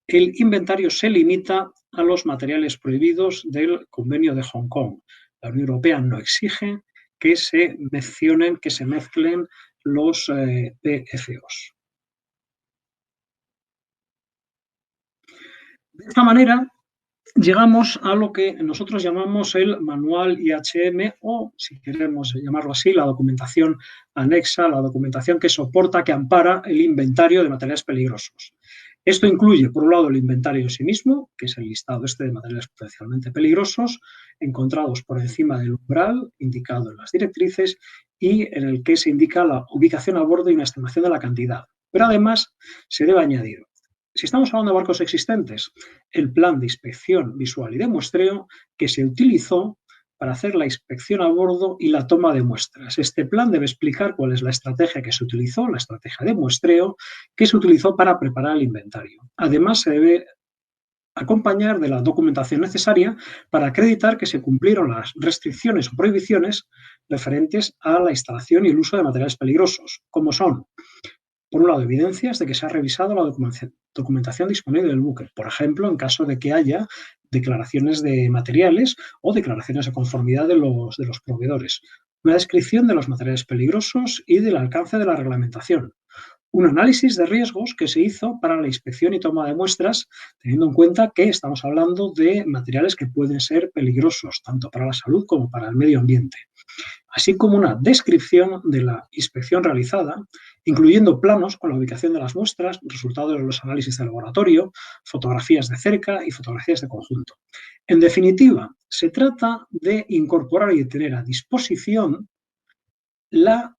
el inventario se limita a los materiales prohibidos del Convenio de Hong Kong. La Unión Europea no exige que se mencionen, que se mezclen los PFOs. De esta manera, llegamos a lo que nosotros llamamos el manual IHM o, si queremos llamarlo así, la documentación anexa, la documentación que soporta, que ampara el inventario de materiales peligrosos. Esto incluye, por un lado, el inventario en sí mismo, que es el listado de materiales potencialmente peligrosos, encontrados por encima del umbral indicado en las directrices y en el que se indica la ubicación a bordo y una estimación de la cantidad. Pero además se debe añadir, si estamos hablando de barcos existentes, el plan de inspección visual y de muestreo que se utilizó para hacer la inspección a bordo y la toma de muestras. Este plan debe explicar cuál es la estrategia que se utilizó, la estrategia de muestreo que se utilizó para preparar el inventario. Además, se debe acompañar de la documentación necesaria para acreditar que se cumplieron las restricciones o prohibiciones referentes a la instalación y el uso de materiales peligrosos, como son, por un lado, evidencias de que se ha revisado la documentación disponible del buque, por ejemplo, en caso de que haya declaraciones de materiales o declaraciones de conformidad de los proveedores, una descripción de los materiales peligrosos y del alcance de la reglamentación, un análisis de riesgos que se hizo para la inspección y toma de muestras, teniendo en cuenta que estamos hablando de materiales que pueden ser peligrosos, tanto para la salud como para el medio ambiente, así como una descripción de la inspección realizada, incluyendo planos con la ubicación de las muestras, resultados de los análisis de laboratorio, fotografías de cerca y fotografías de conjunto. En definitiva, se trata de incorporar y de tener a disposición la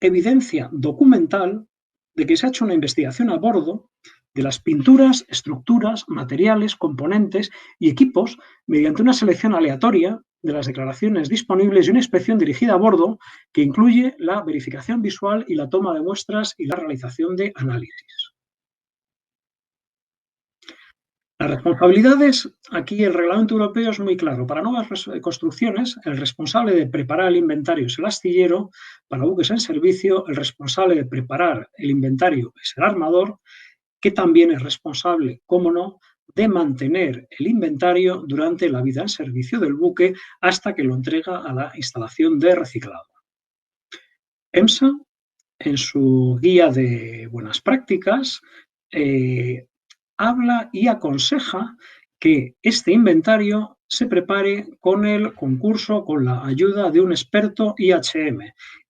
evidencia documental de que se ha hecho una investigación a bordo de las pinturas, estructuras, materiales, componentes y equipos mediante una selección aleatoria de las declaraciones disponibles y una inspección dirigida a bordo que incluye la verificación visual y la toma de muestras y la realización de análisis. Las responsabilidades, aquí el reglamento europeo es muy claro. Para nuevas construcciones, el responsable de preparar el inventario es el astillero. Para buques en servicio, el responsable de preparar el inventario es el armador, que también es responsable, cómo no, de mantener el inventario durante la vida en servicio del buque hasta que lo entrega a la instalación de reciclado. EMSA, en su guía de buenas prácticas, habla y aconseja que este inventario se prepare con el concurso, con la ayuda de un experto IHM.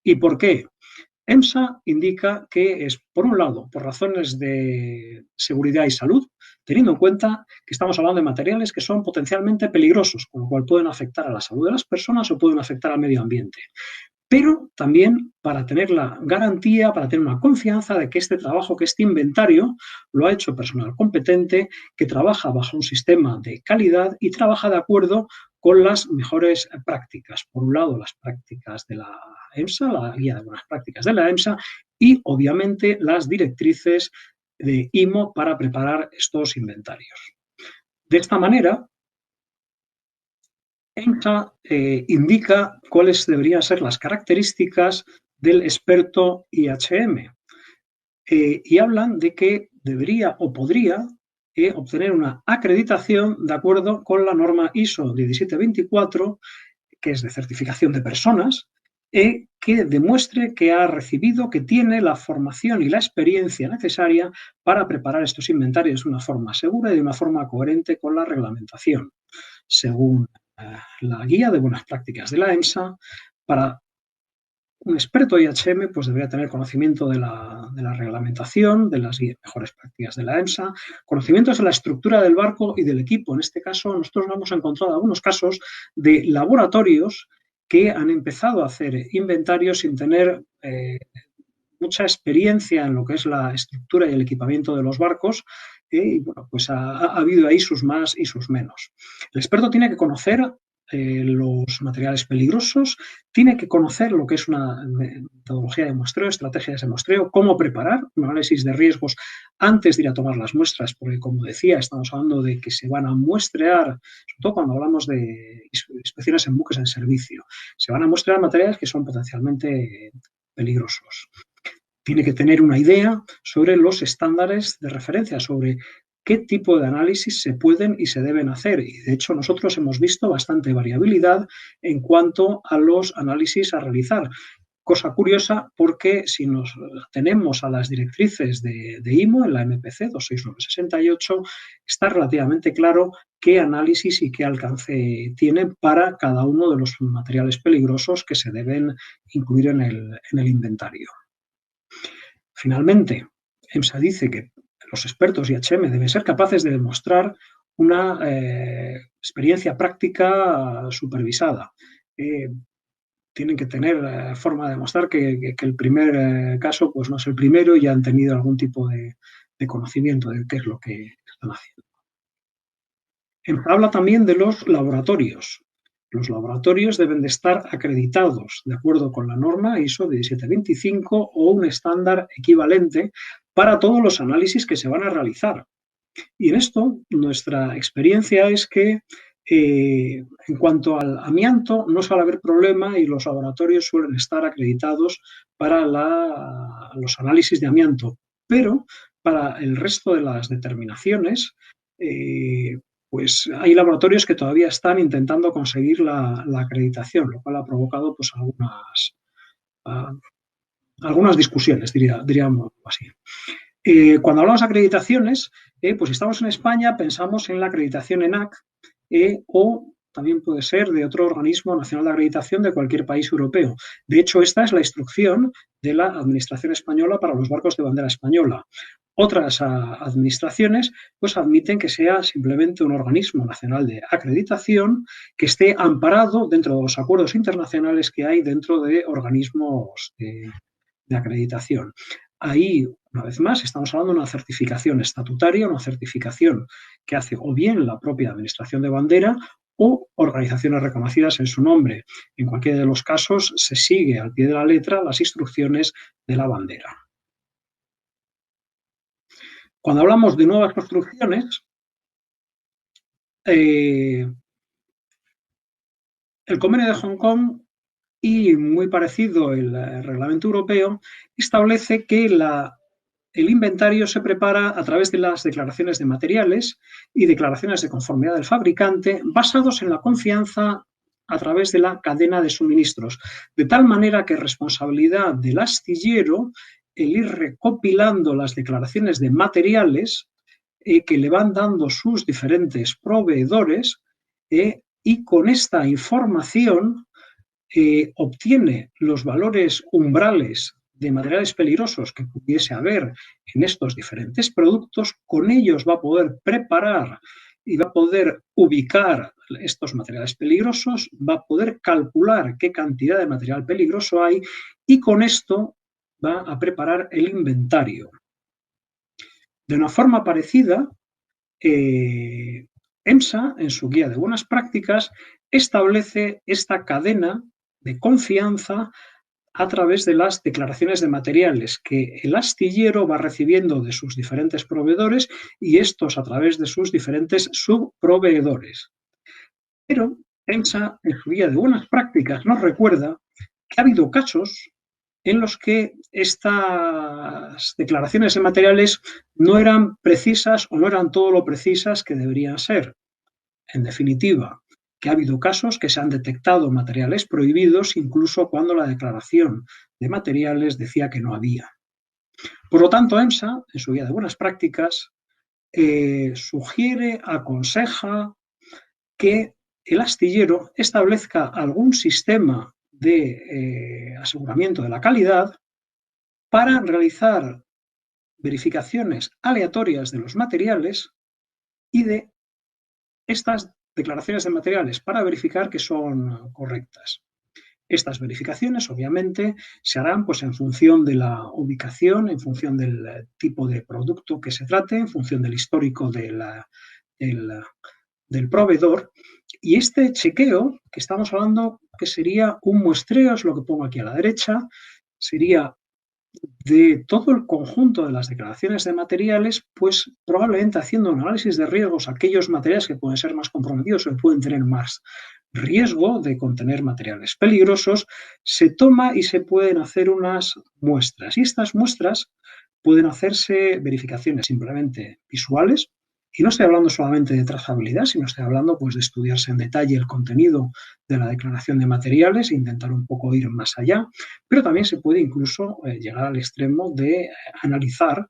¿Y por qué? EMSA indica que es, por un lado, por razones de seguridad y salud, teniendo en cuenta que estamos hablando de materiales que son potencialmente peligrosos, con lo cual pueden afectar a la salud de las personas o pueden afectar al medio ambiente. Pero también para tener la garantía, para tener una confianza de que este trabajo, que este inventario, lo ha hecho personal competente, que trabaja bajo un sistema de calidad y trabaja de acuerdo con las mejores prácticas. Por un lado, las prácticas de la EMSA, la guía de buenas prácticas de la EMSA, y obviamente las directrices de IMO para preparar estos inventarios. De esta manera, EMSA indica cuáles deberían ser las características del experto IHM y hablan de que debería o podría obtener una acreditación de acuerdo con la norma ISO 1724, que es de certificación de personas, que demuestre que ha recibido, que tiene la formación y la experiencia necesaria para preparar estos inventarios de una forma segura y de una forma coherente con la reglamentación. Según la guía de buenas prácticas de la EMSA, para un experto IHM pues debería tener conocimiento de la reglamentación, de las mejores prácticas de la EMSA, conocimientos de la estructura del barco y del equipo. En este caso, nosotros hemos encontrado algunos casos de laboratorios que han empezado a hacer inventarios sin tener mucha experiencia en lo que es la estructura y el equipamiento de los barcos, y bueno, pues ha habido ahí sus más y sus menos. El experto tiene que conocer los materiales peligrosos, tiene que conocer lo que es una metodología de muestreo, estrategias de muestreo, cómo preparar un análisis de riesgos antes de ir a tomar las muestras, porque como decía, estamos hablando de que se van a muestrear, sobre todo cuando hablamos de inspecciones en buques en servicio, se van a muestrear materiales que son potencialmente peligrosos. Tiene que tener una idea sobre los estándares de referencia, sobre qué tipo de análisis se pueden y se deben hacer. Y de hecho nosotros hemos visto bastante variabilidad en cuanto a los análisis a realizar. Cosa curiosa porque si nos atenemos a las directrices de IMO en la MPC 26968, está relativamente claro qué análisis y qué alcance tienen para cada uno de los materiales peligrosos que se deben incluir en el inventario. Finalmente, EMSA dice que los expertos IHM deben ser capaces de demostrar una experiencia práctica supervisada. Tienen que tener forma de demostrar que el primer caso pues no es el primero y ya han tenido algún tipo de conocimiento de qué es lo que están haciendo. Habla también de los laboratorios. Los laboratorios deben de estar acreditados de acuerdo con la norma ISO 1725 o un estándar equivalente para todos los análisis que se van a realizar. Y en esto, nuestra experiencia es que en cuanto al amianto no suele haber problema y los laboratorios suelen estar acreditados para los análisis de amianto, pero para el resto de las determinaciones pues hay laboratorios que todavía están intentando conseguir la acreditación, lo cual ha provocado pues algunas discusiones, diríamos así. Cuando hablamos de acreditaciones, pues si estamos en España pensamos en la acreditación ENAC o también puede ser de otro organismo nacional de acreditación de cualquier país europeo. De hecho, esta es la instrucción de la Administración Española para los barcos de bandera española. Otras administraciones pues admiten que sea simplemente un organismo nacional de acreditación que esté amparado dentro de los acuerdos internacionales que hay dentro de organismos de acreditación. Ahí, una vez más, estamos hablando de una certificación estatutaria, una certificación que hace o bien la propia Administración de Bandera o organizaciones reconocidas en su nombre. En cualquiera de los casos, se sigue al pie de la letra las instrucciones de la bandera. Cuando hablamos de nuevas construcciones, el Convenio de Hong Kong y muy parecido el Reglamento Europeo establece que el inventario se prepara a través de las declaraciones de materiales y declaraciones de conformidad del fabricante basados en la confianza a través de la cadena de suministros, de tal manera que es responsabilidad del astillero el ir recopilando las declaraciones de materiales que le van dando sus diferentes proveedores y con esta información obtiene los valores umbrales de materiales peligrosos que pudiese haber en estos diferentes productos, con ellos va a poder preparar y va a poder ubicar estos materiales peligrosos, va a poder calcular qué cantidad de material peligroso hay y con esto va a preparar el inventario. De una forma parecida, EMSA, en su guía de buenas prácticas, establece esta cadena de confianza a través de las declaraciones de materiales que el astillero va recibiendo de sus diferentes proveedores y estos a través de sus diferentes subproveedores. Pero EMSA, en su guía de buenas prácticas, nos recuerda que ha habido casos en los que estas declaraciones de materiales no eran precisas o no eran todo lo precisas que deberían ser. En definitiva, que ha habido casos que se han detectado materiales prohibidos incluso cuando la declaración de materiales decía que no había. Por lo tanto, EMSA, en su guía de buenas prácticas, sugiere, aconseja que el astillero establezca algún sistema de aseguramiento de la calidad para realizar verificaciones aleatorias de los materiales y de estas declaraciones de materiales para verificar que son correctas. Estas verificaciones, obviamente, se harán pues, en función de la ubicación, en función del tipo de producto que se trate, en función del histórico del proveedor. Y este chequeo que estamos hablando, que sería un muestreo, es lo que pongo aquí a la derecha, sería de todo el conjunto de las declaraciones de materiales, pues probablemente haciendo un análisis de riesgos, aquellos materiales que pueden ser más comprometidos o que pueden tener más riesgo de contener materiales peligrosos, se toma y se pueden hacer unas muestras. Y estas muestras pueden hacerse verificaciones simplemente visuales, y no estoy hablando solamente de trazabilidad, sino estoy hablando pues, de estudiarse en detalle el contenido de la declaración de materiales e intentar un poco ir más allá, pero también se puede incluso llegar al extremo de analizar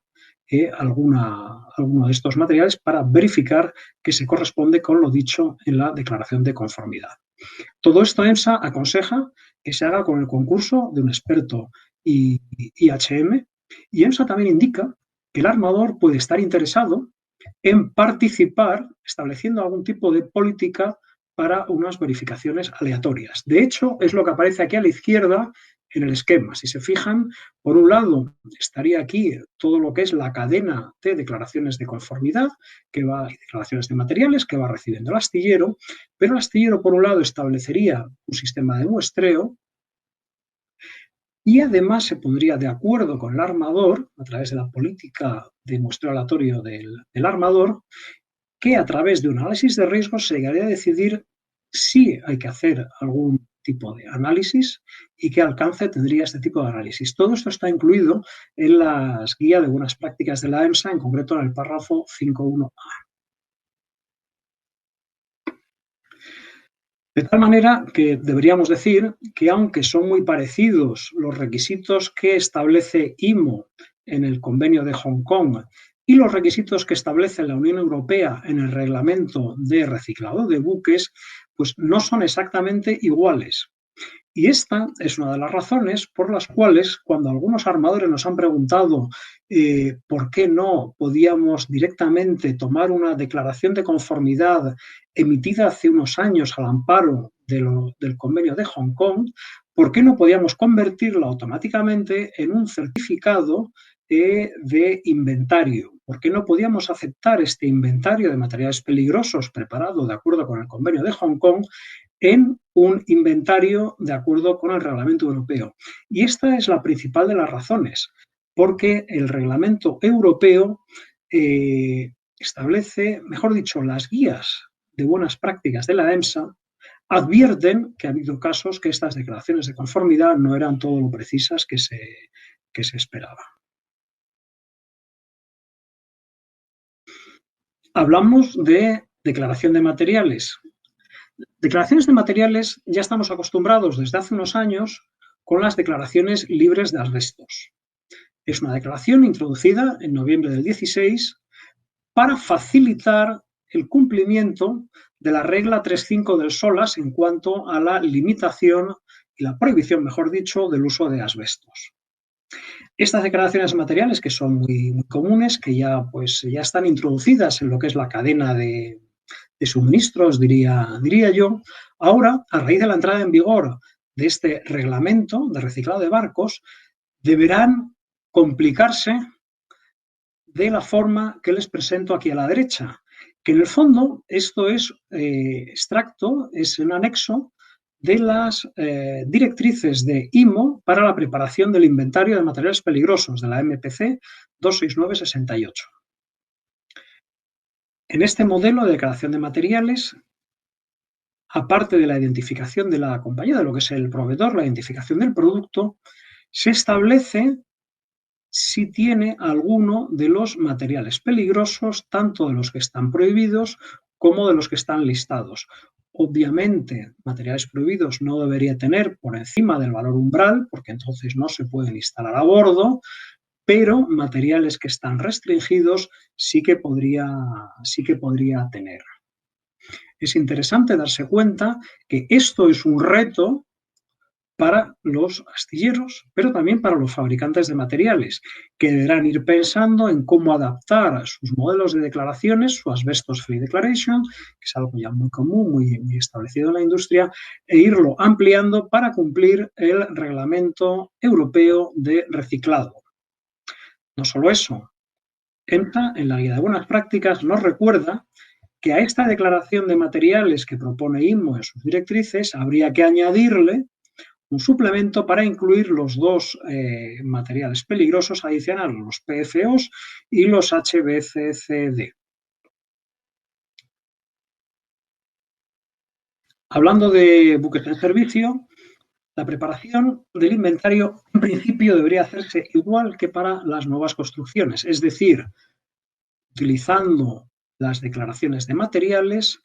alguno de estos materiales para verificar que se corresponde con lo dicho en la declaración de conformidad. Todo esto EMSA aconseja que se haga con el concurso de un experto IHM, y EMSA también indica que el armador puede estar interesado en participar estableciendo algún tipo de política para unas verificaciones aleatorias. De hecho, es lo que aparece aquí a la izquierda en el esquema. Si se fijan, por un lado estaría aquí todo lo que es la cadena de declaraciones de conformidad y declaraciones de materiales que va recibiendo el astillero, pero el astillero, por un lado, establecería un sistema de muestreo y además se pondría de acuerdo con el armador, a través de la política de muestreo aleatorio del armador, que a través de un análisis de riesgos se llegaría a decidir si hay que hacer algún tipo de análisis y qué alcance tendría este tipo de análisis. Todo esto está incluido en las guías de buenas prácticas de la EMSA, en concreto en el párrafo 5.1a. De tal manera que deberíamos decir que aunque son muy parecidos los requisitos que establece IMO en el Convenio de Hong Kong y los requisitos que establece la Unión Europea en el Reglamento de Reciclado de Buques, pues no son exactamente iguales. Y esta es una de las razones por las cuales cuando algunos armadores nos han preguntado por qué no podíamos directamente tomar una declaración de conformidad emitida hace unos años al amparo del Convenio de Hong Kong, ¿por qué no podíamos convertirla automáticamente en un certificado de inventario? ¿Por qué no podíamos aceptar este inventario de materiales peligrosos preparado de acuerdo con el Convenio de Hong Kong en un inventario de acuerdo con el Reglamento Europeo? Y esta es la principal de las razones, porque el Reglamento Europeo establece, mejor dicho, las guías de buenas prácticas de la EMSA advierten que ha habido casos que estas declaraciones de conformidad no eran todo lo precisas que se esperaba. Hablamos de declaración de materiales. Declaraciones de materiales ya estamos acostumbrados desde hace unos años con las declaraciones libres de asbestos. Es una declaración introducida en noviembre del 16 para facilitar el cumplimiento de la regla 3.5 del SOLAS en cuanto a la limitación y la prohibición, mejor dicho, del uso de asbestos. Estas declaraciones de materiales, que son muy comunes, que ya están introducidas en lo que es la cadena de suministros, diría yo, ahora, a raíz de la entrada en vigor de este reglamento de reciclado de barcos, deberán complicarse de la forma que les presento aquí a la derecha, que en el fondo esto es extracto, es un anexo de las directrices de IMO para la preparación del inventario de materiales peligrosos de la MPC 26968. En este modelo de declaración de materiales, aparte de la identificación de la compañía, de lo que es el proveedor, la identificación del producto, se establece si tiene alguno de los materiales peligrosos, tanto de los que están prohibidos como de los que están listados. Obviamente, materiales prohibidos no debería tener por encima del valor umbral, porque entonces no se pueden instalar a bordo, pero materiales que están restringidos sí que podría tener. Es interesante darse cuenta que esto es un reto para los astilleros, pero también para los fabricantes de materiales, que deberán ir pensando en cómo adaptar sus modelos de declaraciones, su Asbestos Free Declaration, que es algo ya muy común, muy establecido en la industria, e irlo ampliando para cumplir el Reglamento Europeo de Reciclado. No solo eso, EMSA, en la Guía de Buenas Prácticas, nos recuerda que a esta declaración de materiales que propone IMO en sus directrices habría que añadirle un suplemento para incluir los dos materiales peligrosos adicionales, los PFOs y los HBCCD. Hablando de buques en servicio, la preparación del inventario en principio debería hacerse igual que para las nuevas construcciones, es decir, utilizando las declaraciones de materiales,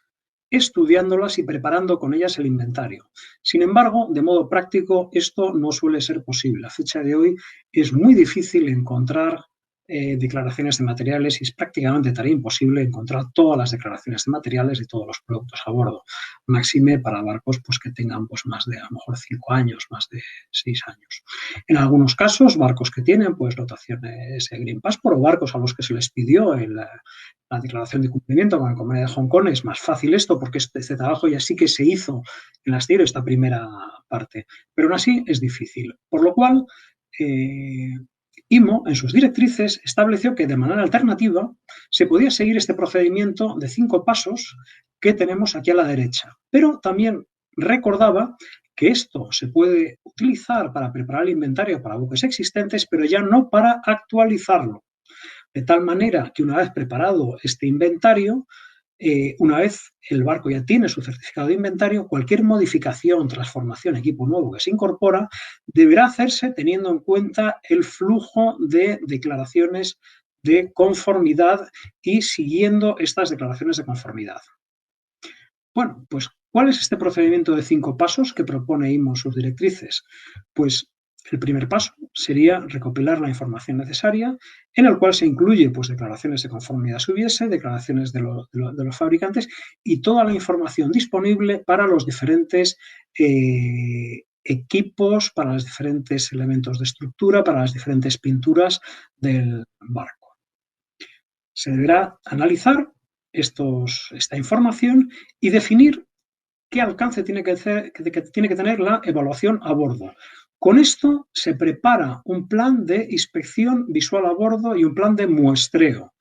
estudiándolas y preparando con ellas el inventario. Sin embargo, de modo práctico, esto no suele ser posible. A fecha de hoy es muy difícil encontrar declaraciones de materiales y es prácticamente tarea imposible encontrar todas las declaraciones de materiales de todos los productos a bordo. Máxime para barcos que tengan más de a lo mejor 5 años, más de 6 años. En algunos casos, barcos que tienen dotaciones Green Passport o barcos a los que se les pidió la declaración de cumplimiento con la Comunidad de Hong Kong, es más fácil esto porque este trabajo ya sí que se hizo en el astillero, esta primera parte, pero aún así es difícil. Por lo cual, IMO, en sus directrices, estableció que de manera alternativa se podía seguir este procedimiento de 5 pasos que tenemos aquí a la derecha, pero también recordaba que esto se puede utilizar para preparar el inventario para buques existentes, pero ya no para actualizarlo. De tal manera que una vez preparado este inventario, una vez el barco ya tiene su certificado de inventario, cualquier modificación, transformación, equipo nuevo que se incorpora, deberá hacerse teniendo en cuenta el flujo de declaraciones de conformidad y siguiendo estas declaraciones de conformidad. Bueno, pues, ¿cuál es este procedimiento de 5 pasos que propone IMO en sus directrices? Pues el primer paso sería recopilar la información necesaria, en el cual se incluye declaraciones de conformidad si hubiese, declaraciones de los fabricantes y toda la información disponible para los diferentes equipos, para los diferentes elementos de estructura, para las diferentes pinturas del barco. Se deberá analizar esta información y definir qué alcance tiene que tener la evaluación a bordo. Con esto se prepara un plan de inspección visual a bordo y un plan de muestreo,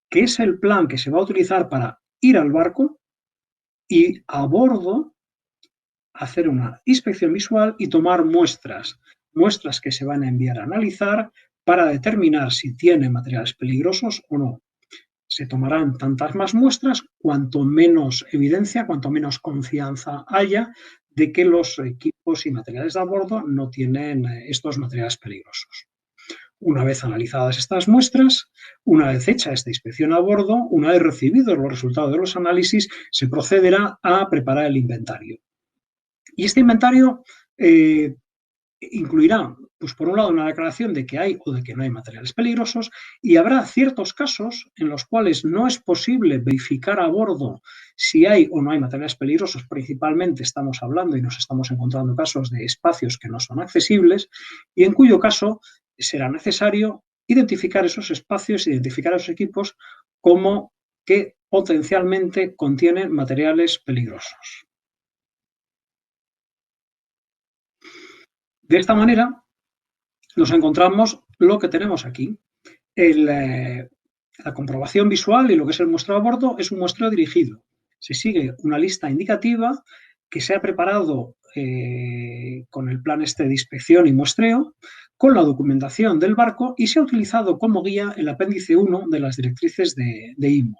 que es el plan que se va a utilizar para ir al barco y a bordo hacer una inspección visual y tomar muestras que se van a enviar a analizar para determinar si tiene materiales peligrosos o no. Se tomarán tantas más muestras cuanto menos evidencia, cuanto menos confianza haya de que los equipos y materiales de a bordo no tienen estos materiales peligrosos. Una vez analizadas estas muestras, una vez hecha esta inspección a bordo, una vez recibidos los resultados de los análisis, se procederá a preparar el inventario. Y este inventario incluirá, pues por un lado, una declaración de que hay o de que no hay materiales peligrosos, y habrá ciertos casos en los cuales no es posible verificar a bordo si hay o no hay materiales peligrosos. Principalmente estamos hablando y nos estamos encontrando casos de espacios que no son accesibles, y en cuyo caso será necesario identificar esos espacios, identificar esos equipos como que potencialmente contienen materiales peligrosos. De esta manera, nos encontramos lo que tenemos aquí. La comprobación visual y lo que es el muestreo a bordo es un muestreo dirigido. Se sigue una lista indicativa que se ha preparado con el plan de inspección y muestreo, con la documentación del barco, y se ha utilizado como guía el apéndice 1 de las directrices de IMO.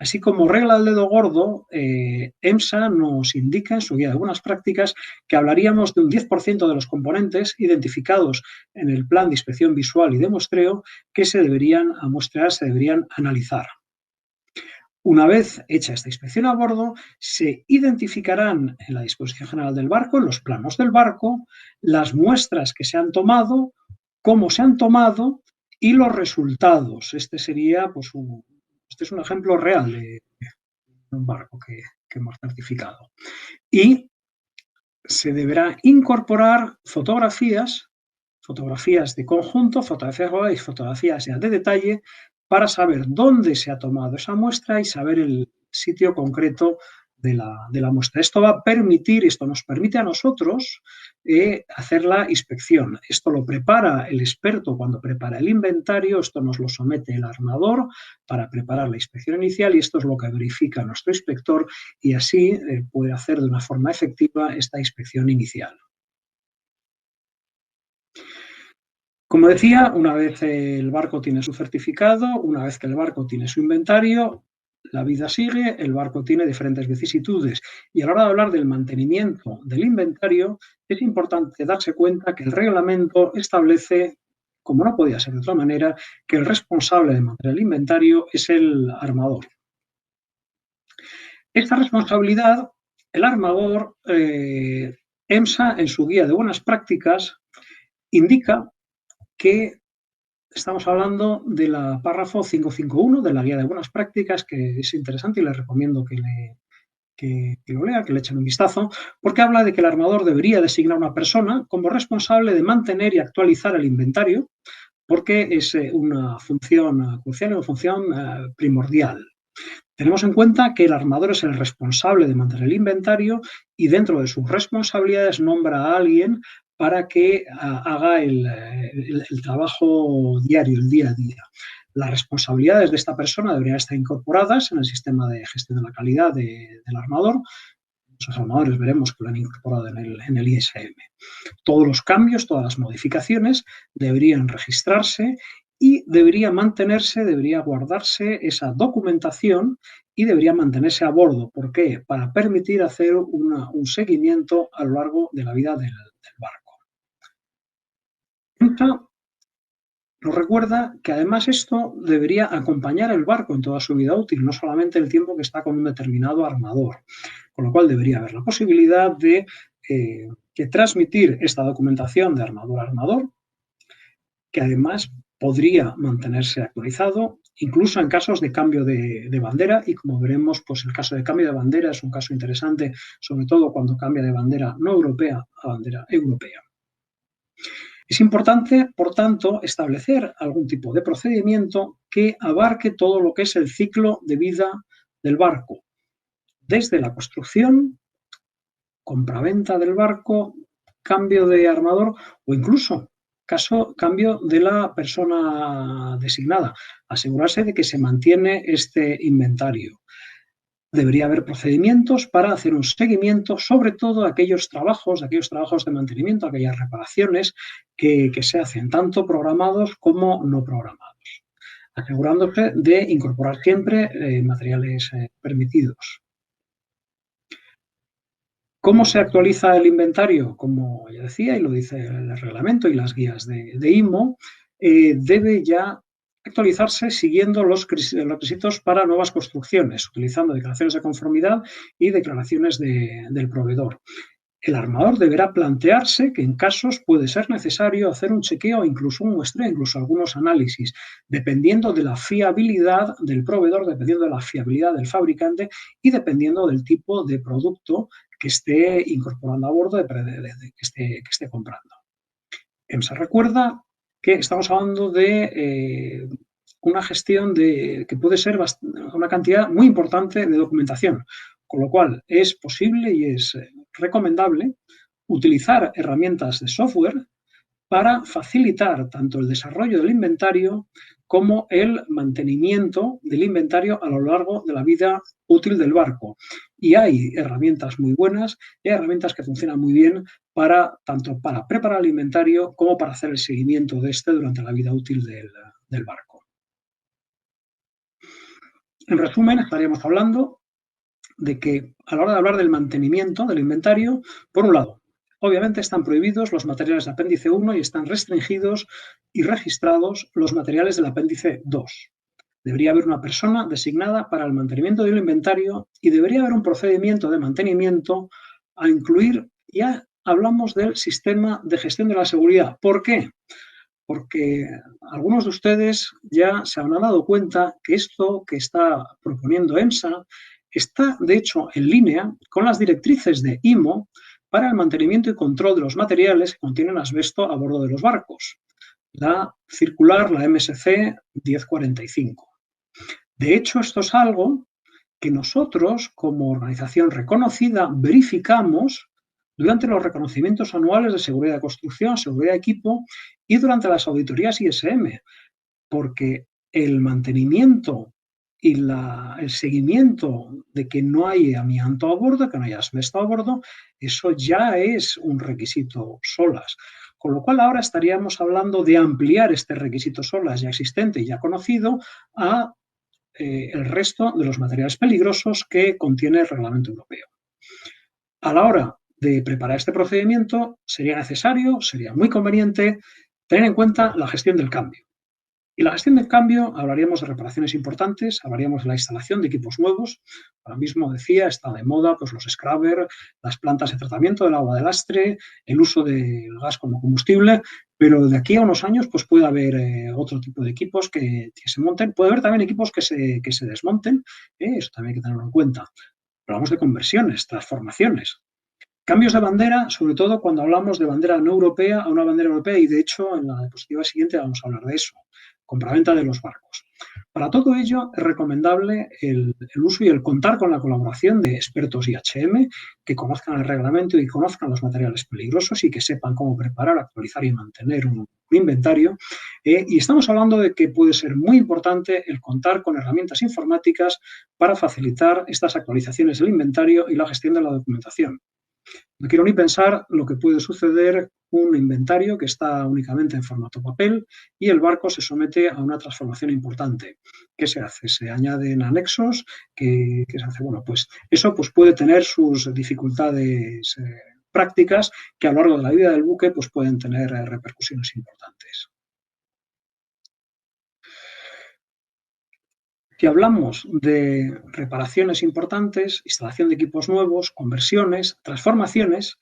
Así como regla del dedo gordo, EMSA nos indica en su guía de buenas prácticas que hablaríamos de un 10% de los componentes identificados en el plan de inspección visual y de muestreo que se deberían muestrear, se deberían analizar. Una vez hecha esta inspección a bordo, se identificarán en la disposición general del barco, en los planos del barco, las muestras que se han tomado, cómo se han tomado y los resultados. Este sería, pues, este es un ejemplo real de un barco que hemos certificado. Y se deberá incorporar fotografías de conjunto, fotografías globales y fotografías ya de detalle, para saber dónde se ha tomado esa muestra y saber el sitio concreto de la muestra. Esto va a permitir, esto nos permite a nosotros hacer la inspección. Esto lo prepara el experto cuando prepara el inventario, esto nos lo somete el armador para preparar la inspección inicial, y esto es lo que verifica nuestro inspector, y así puede hacer de una forma efectiva esta inspección inicial. Como decía, una vez el barco tiene su certificado, una vez que el barco tiene su inventario, la vida sigue, el barco tiene diferentes vicisitudes, y a la hora de hablar del mantenimiento del inventario es importante darse cuenta que el reglamento establece, como no podía ser de otra manera, que el responsable de mantener el inventario es el armador. Esta responsabilidad, el armador, EMSA en su guía de buenas prácticas indica que estamos hablando del párrafo 551 de la guía de buenas prácticas, que es interesante y les recomiendo que lo lean, que le echen un vistazo, porque habla de que el armador debería designar una persona como responsable de mantener y actualizar el inventario, porque es una función crucial, una función primordial. Tenemos en cuenta que el armador es el responsable de mantener el inventario, y dentro de sus responsabilidades nombra a alguien para que haga el trabajo diario, el día a día. Las responsabilidades de esta persona deberían estar incorporadas en el sistema de gestión de la calidad del armador. Muchos armadores veremos que lo han incorporado en el ISM. Todos los cambios, todas las modificaciones deberían registrarse, y debería mantenerse, debería guardarse esa documentación y debería mantenerse a bordo. ¿Por qué? Para permitir hacer un seguimiento a lo largo de la vida del barco. EMSA nos recuerda que además esto debería acompañar el barco en toda su vida útil, no solamente el tiempo que está con un determinado armador, con lo cual debería haber la posibilidad de transmitir esta documentación de armador a armador, que además podría mantenerse actualizado, incluso en casos de cambio de bandera, y como veremos, pues el caso de cambio de bandera es un caso interesante, sobre todo cuando cambia de bandera no europea a bandera europea. Es importante, por tanto, establecer algún tipo de procedimiento que abarque todo lo que es el ciclo de vida del barco, desde la construcción, compraventa del barco, cambio de armador o incluso cambio de la persona designada. Asegurarse de que se mantiene este inventario. Debería haber procedimientos para hacer un seguimiento, sobre todo de aquellos trabajos de mantenimiento, aquellas reparaciones que se hacen, tanto programados como no programados. asegurándose de incorporar siempre materiales permitidos. ¿Cómo se actualiza el inventario? Como ya decía, y lo dice el reglamento y las guías de IMO, debe ya actualizarse siguiendo los requisitos para nuevas construcciones, utilizando declaraciones de conformidad y declaraciones del proveedor. El armador deberá plantearse que en casos puede ser necesario hacer un chequeo, incluso un muestreo, incluso algunos análisis, dependiendo de la fiabilidad del proveedor, dependiendo de la fiabilidad del fabricante y dependiendo del tipo de producto que esté incorporando a bordo, que esté comprando. Se recuerda que estamos hablando de una gestión que puede ser una cantidad muy importante de documentación, con lo cual es posible y es recomendable utilizar herramientas de software para facilitar tanto el desarrollo del inventario como el mantenimiento del inventario a lo largo de la vida útil del barco. Y hay herramientas muy buenas y hay herramientas que funcionan muy bien tanto para preparar el inventario como para hacer el seguimiento de este durante la vida útil del barco. En resumen, estaríamos hablando de que a la hora de hablar del mantenimiento del inventario, por un lado, obviamente están prohibidos los materiales del apéndice 1 y están restringidos y registrados los materiales del apéndice 2. Debería haber una persona designada para el mantenimiento del inventario y debería haber un procedimiento de mantenimiento a incluir. Ya hablamos del sistema de gestión de la seguridad. ¿Por qué? Porque algunos de ustedes ya se habrán dado cuenta que esto que está proponiendo EMSA está, de hecho, en línea con las directrices de IMO para el mantenimiento y control de los materiales que contienen asbesto a bordo de los barcos, la circular, la MSC 1045. De hecho, esto es algo que nosotros, como organización reconocida, verificamos durante los reconocimientos anuales de seguridad de construcción, seguridad de equipo y durante las auditorías ISM, porque el mantenimiento y el seguimiento de que no hay amianto a bordo, que no hay asbesto a bordo, eso ya es un requisito SOLAS. Con lo cual ahora estaríamos hablando de ampliar este requisito SOLAS ya existente y ya conocido a el resto de los materiales peligrosos que contiene el reglamento europeo. A la hora de preparar este procedimiento sería necesario, sería muy conveniente tener en cuenta la gestión del cambio. Y la gestión del cambio, hablaríamos de reparaciones importantes, hablaríamos de la instalación de equipos nuevos. Ahora mismo decía, está de moda pues los scrubber, las plantas de tratamiento del agua de lastre, el uso del gas como combustible, pero de aquí a unos años pues puede haber otro tipo de equipos que se monten. Puede haber también equipos que se desmonten, eso también hay que tenerlo en cuenta. Hablamos de conversiones, transformaciones. Cambios de bandera, sobre todo cuando hablamos de bandera no europea a una bandera europea, y de hecho en la diapositiva siguiente vamos a hablar de eso, compraventa de los barcos. Para todo ello es recomendable el uso y el contar con la colaboración de expertos IHM que conozcan el reglamento y conozcan los materiales peligrosos y que sepan cómo preparar, actualizar y mantener un inventario. Y estamos hablando de que puede ser muy importante el contar con herramientas informáticas para facilitar estas actualizaciones del inventario y la gestión de la documentación. No quiero ni pensar lo que puede suceder un inventario que está únicamente en formato papel y el barco se somete a una transformación importante. ¿Qué se hace? Se añaden anexos, ¿qué se hace? Bueno, pues eso pues puede tener sus dificultades prácticas que a lo largo de la vida del buque pues pueden tener repercusiones importantes. Si hablamos de reparaciones importantes, instalación de equipos nuevos, conversiones, transformaciones,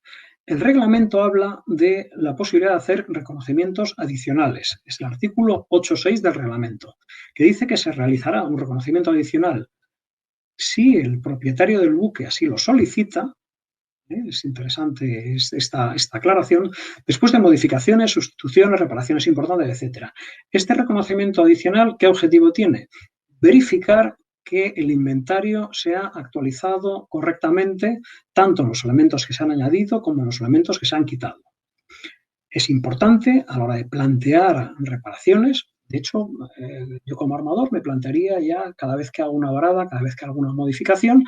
el reglamento habla de la posibilidad de hacer reconocimientos adicionales. Es el artículo 8.6 del reglamento, que dice que se realizará un reconocimiento adicional si el propietario del buque así lo solicita. Es interesante esta aclaración, después de modificaciones, sustituciones, reparaciones importantes, etc. Este reconocimiento adicional, ¿qué objetivo tiene? Verificar que el inventario sea actualizado correctamente, tanto en los elementos que se han añadido como en los elementos que se han quitado. Es importante a la hora de plantear reparaciones. De hecho, yo como armador me plantearía ya cada vez que hago una varada, cada vez que hago una modificación,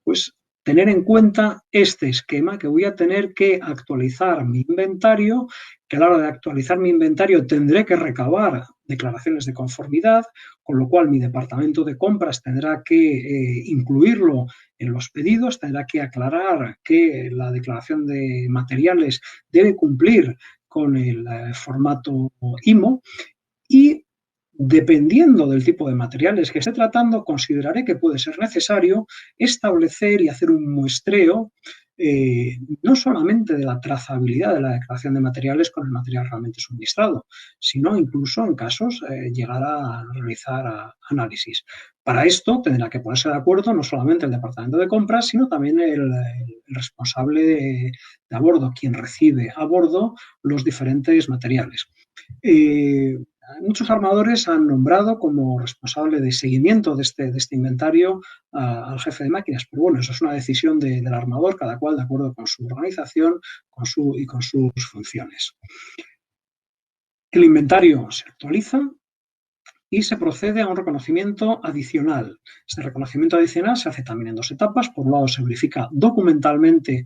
pues tener en cuenta este esquema, que voy a tener que actualizar mi inventario, que a la hora de actualizar mi inventario tendré que recabar declaraciones de conformidad, con lo cual mi departamento de compras tendrá que incluirlo en los pedidos, tendrá que aclarar que la declaración de materiales debe cumplir con el formato IMO y dependiendo del tipo de materiales que esté tratando, consideraré que puede ser necesario establecer y hacer un muestreo no solamente de la trazabilidad de la declaración de materiales con el material realmente suministrado, sino incluso en casos llegar a realizar análisis. Para esto tendrá que ponerse de acuerdo no solamente el departamento de compras, sino también el responsable de a bordo, quien recibe a bordo los diferentes materiales. Muchos armadores han nombrado como responsable de seguimiento de este inventario al jefe de máquinas, pero bueno, eso es una decisión del armador, cada cual de acuerdo con su organización y con sus funciones. El inventario se actualiza y se procede a un reconocimiento adicional. Este reconocimiento adicional se hace también en 2 etapas. Por un lado, se verifica documentalmente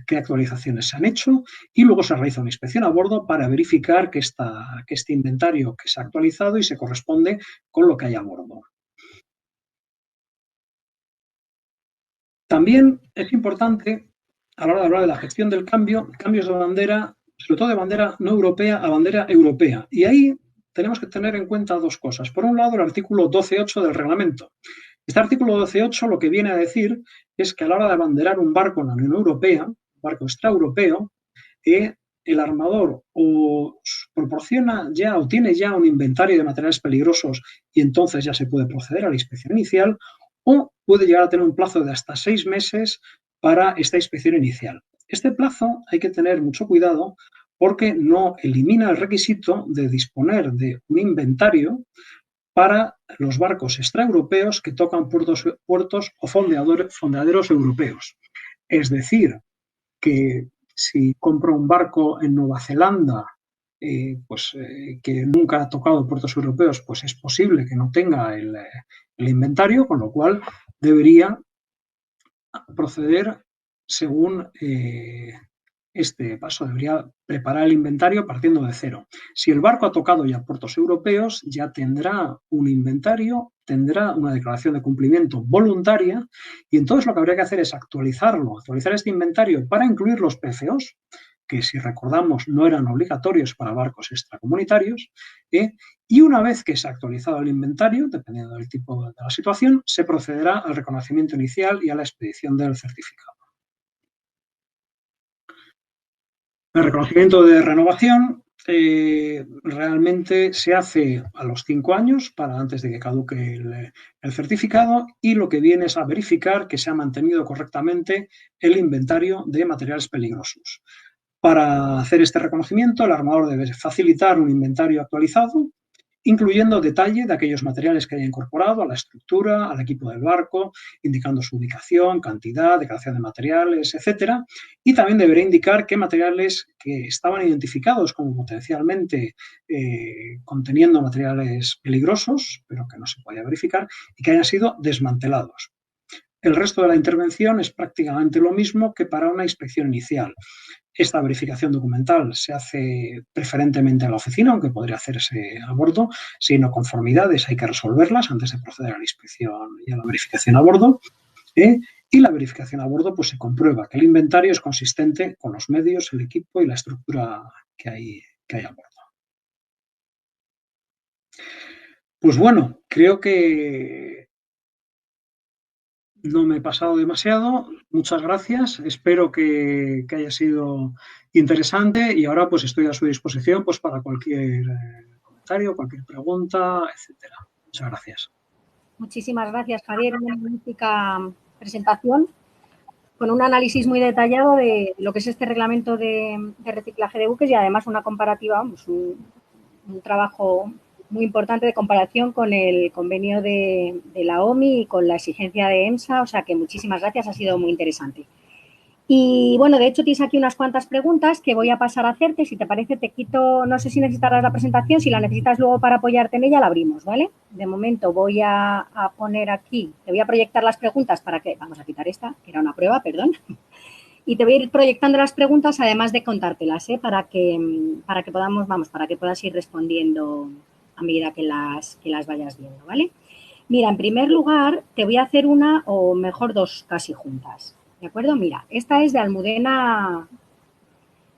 qué actualizaciones se han hecho y luego se realiza una inspección a bordo para verificar que este inventario que se ha actualizado y se corresponde con lo que hay a bordo. También es importante, a la hora de hablar de la gestión del cambio, cambios de bandera, sobre todo de bandera no europea a bandera europea. Y ahí tenemos que tener en cuenta 2 cosas. Por un lado, el artículo 12.8 del reglamento. Este artículo 12.8 lo que viene a decir es que a la hora de abanderar un barco en la Unión Europea, un barco extraeuropeo, el armador o proporciona ya o tiene ya un inventario de materiales peligrosos y entonces ya se puede proceder a la inspección inicial, o puede llegar a tener un plazo de hasta 6 meses para esta inspección inicial. Este plazo hay que tener mucho cuidado porque no elimina el requisito de disponer de un inventario para los barcos extraeuropeos que tocan puertos o fondeaderos europeos. Es decir, que si compro un barco en Nueva Zelanda que nunca ha tocado puertos europeos, pues es posible que no tenga el inventario, con lo cual debería proceder según este paso. Debería preparar el inventario partiendo de cero. Si el barco ha tocado ya puertos europeos, ya tendrá un inventario, tendrá una declaración de cumplimiento voluntaria y entonces lo que habría que hacer es actualizar este inventario para incluir los PFOs, que si recordamos no eran obligatorios para barcos extracomunitarios, y una vez que se ha actualizado el inventario, dependiendo del tipo de la situación, se procederá al reconocimiento inicial y a la expedición del certificado. El reconocimiento de renovación realmente se hace a los 5 años, para antes de que caduque el certificado, y lo que viene es a verificar que se ha mantenido correctamente el inventario de materiales peligrosos. Para hacer este reconocimiento, el armador debe facilitar un inventario actualizado, incluyendo detalle de aquellos materiales que haya incorporado a la estructura, al equipo del barco, indicando su ubicación, cantidad, declaración de materiales, etcétera. Y también deberá indicar qué materiales que estaban identificados como potencialmente conteniendo materiales peligrosos, pero que no se podía verificar, y que hayan sido desmantelados. El resto de la intervención es prácticamente lo mismo que para una inspección inicial. Esta verificación documental se hace preferentemente a la oficina, aunque podría hacerse a bordo. Si hay no conformidades, hay que resolverlas antes de proceder a la inspección y a la verificación a bordo. Y la verificación a bordo pues se comprueba que el inventario es consistente con los medios, el equipo y la estructura que hay a bordo. Pues bueno, creo que no me he pasado demasiado. Muchas gracias. Espero que haya sido interesante y ahora pues estoy a su disposición pues para cualquier comentario, cualquier pregunta, etcétera. Muchas gracias. Muchísimas gracias, Javier. Una magnífica presentación con un análisis muy detallado de lo que es este reglamento de reciclaje de buques y además una comparativa, pues un trabajo muy importante de comparación con el convenio de la OMI y con la exigencia de EMSA, o sea que muchísimas gracias, ha sido muy interesante. Y bueno, de hecho tienes aquí unas cuantas preguntas que voy a pasar a hacerte. Si te parece, te quito, no sé si necesitarás la presentación, si la necesitas luego para apoyarte en ella, la abrimos, ¿vale? De momento voy a poner aquí, te voy a proyectar las preguntas para que, vamos a quitar esta, que era una prueba, perdón. Y te voy a ir proyectando las preguntas, además de contártelas, ¿eh? Para que podamos, vamos, para que puedas ir respondiendo a medida que las vayas viendo, ¿vale? Mira, en primer lugar, te voy a hacer una, o mejor dos casi juntas, ¿de acuerdo? Mira, esta es de Almudena,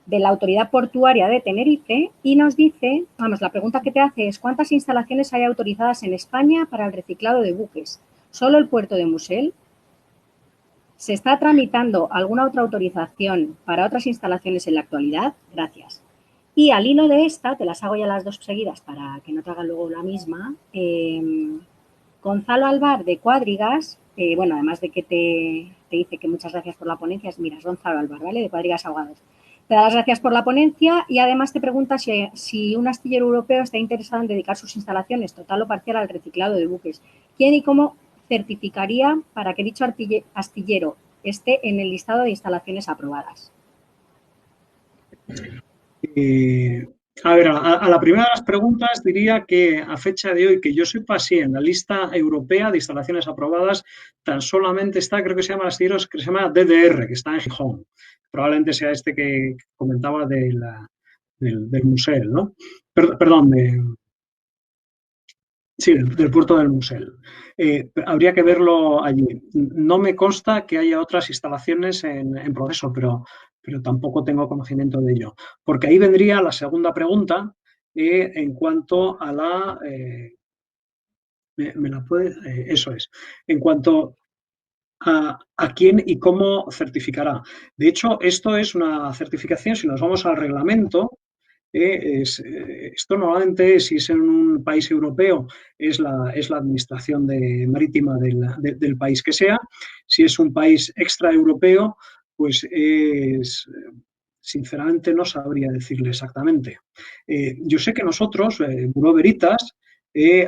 de la Autoridad Portuaria de Tenerife, y nos dice, vamos, la pregunta que te hace es, ¿cuántas instalaciones hay autorizadas en España para el reciclado de buques? ¿Solo el puerto de Musel? ¿Se está tramitando alguna otra autorización para otras instalaciones en la actualidad? Gracias. Y al hilo de esta, te las hago ya las dos seguidas para que no te hagan luego la misma. Gonzalo Alvar de Cuadrigas, bueno, además de que te dice que muchas gracias por la ponencia, mira, es Gonzalo Alvar, ¿vale? De Cuadrigas Ahogados. Te da las gracias por la ponencia y además te pregunta si un astillero europeo está interesado en dedicar sus instalaciones total o parcial al reciclado de buques. ¿Quién y cómo certificaría para que dicho astillero esté en el listado de instalaciones aprobadas? A ver, a la primera de las preguntas diría que a fecha de hoy, que yo sepa, sí, en la lista europea de instalaciones aprobadas tan solamente está, creo que se llama astilleros, que se llama DDR, que está en Gijón. Probablemente sea este que comentaba del Musel, ¿no? Perdón, sí, del puerto del Musel. Habría que verlo allí. No me consta que haya otras instalaciones en proceso, pero tampoco tengo conocimiento de ello. Porque ahí vendría la segunda pregunta en cuanto a la... ¿me la puede? Eso es. En cuanto a quién y cómo certificará. De hecho, esto es una certificación, si nos vamos al reglamento, esto normalmente, si es en un país europeo, es la administración marítima del país que sea. Si es un país extraeuropeo, pues sinceramente no sabría decirle exactamente. Yo sé que nosotros, Bureau Veritas,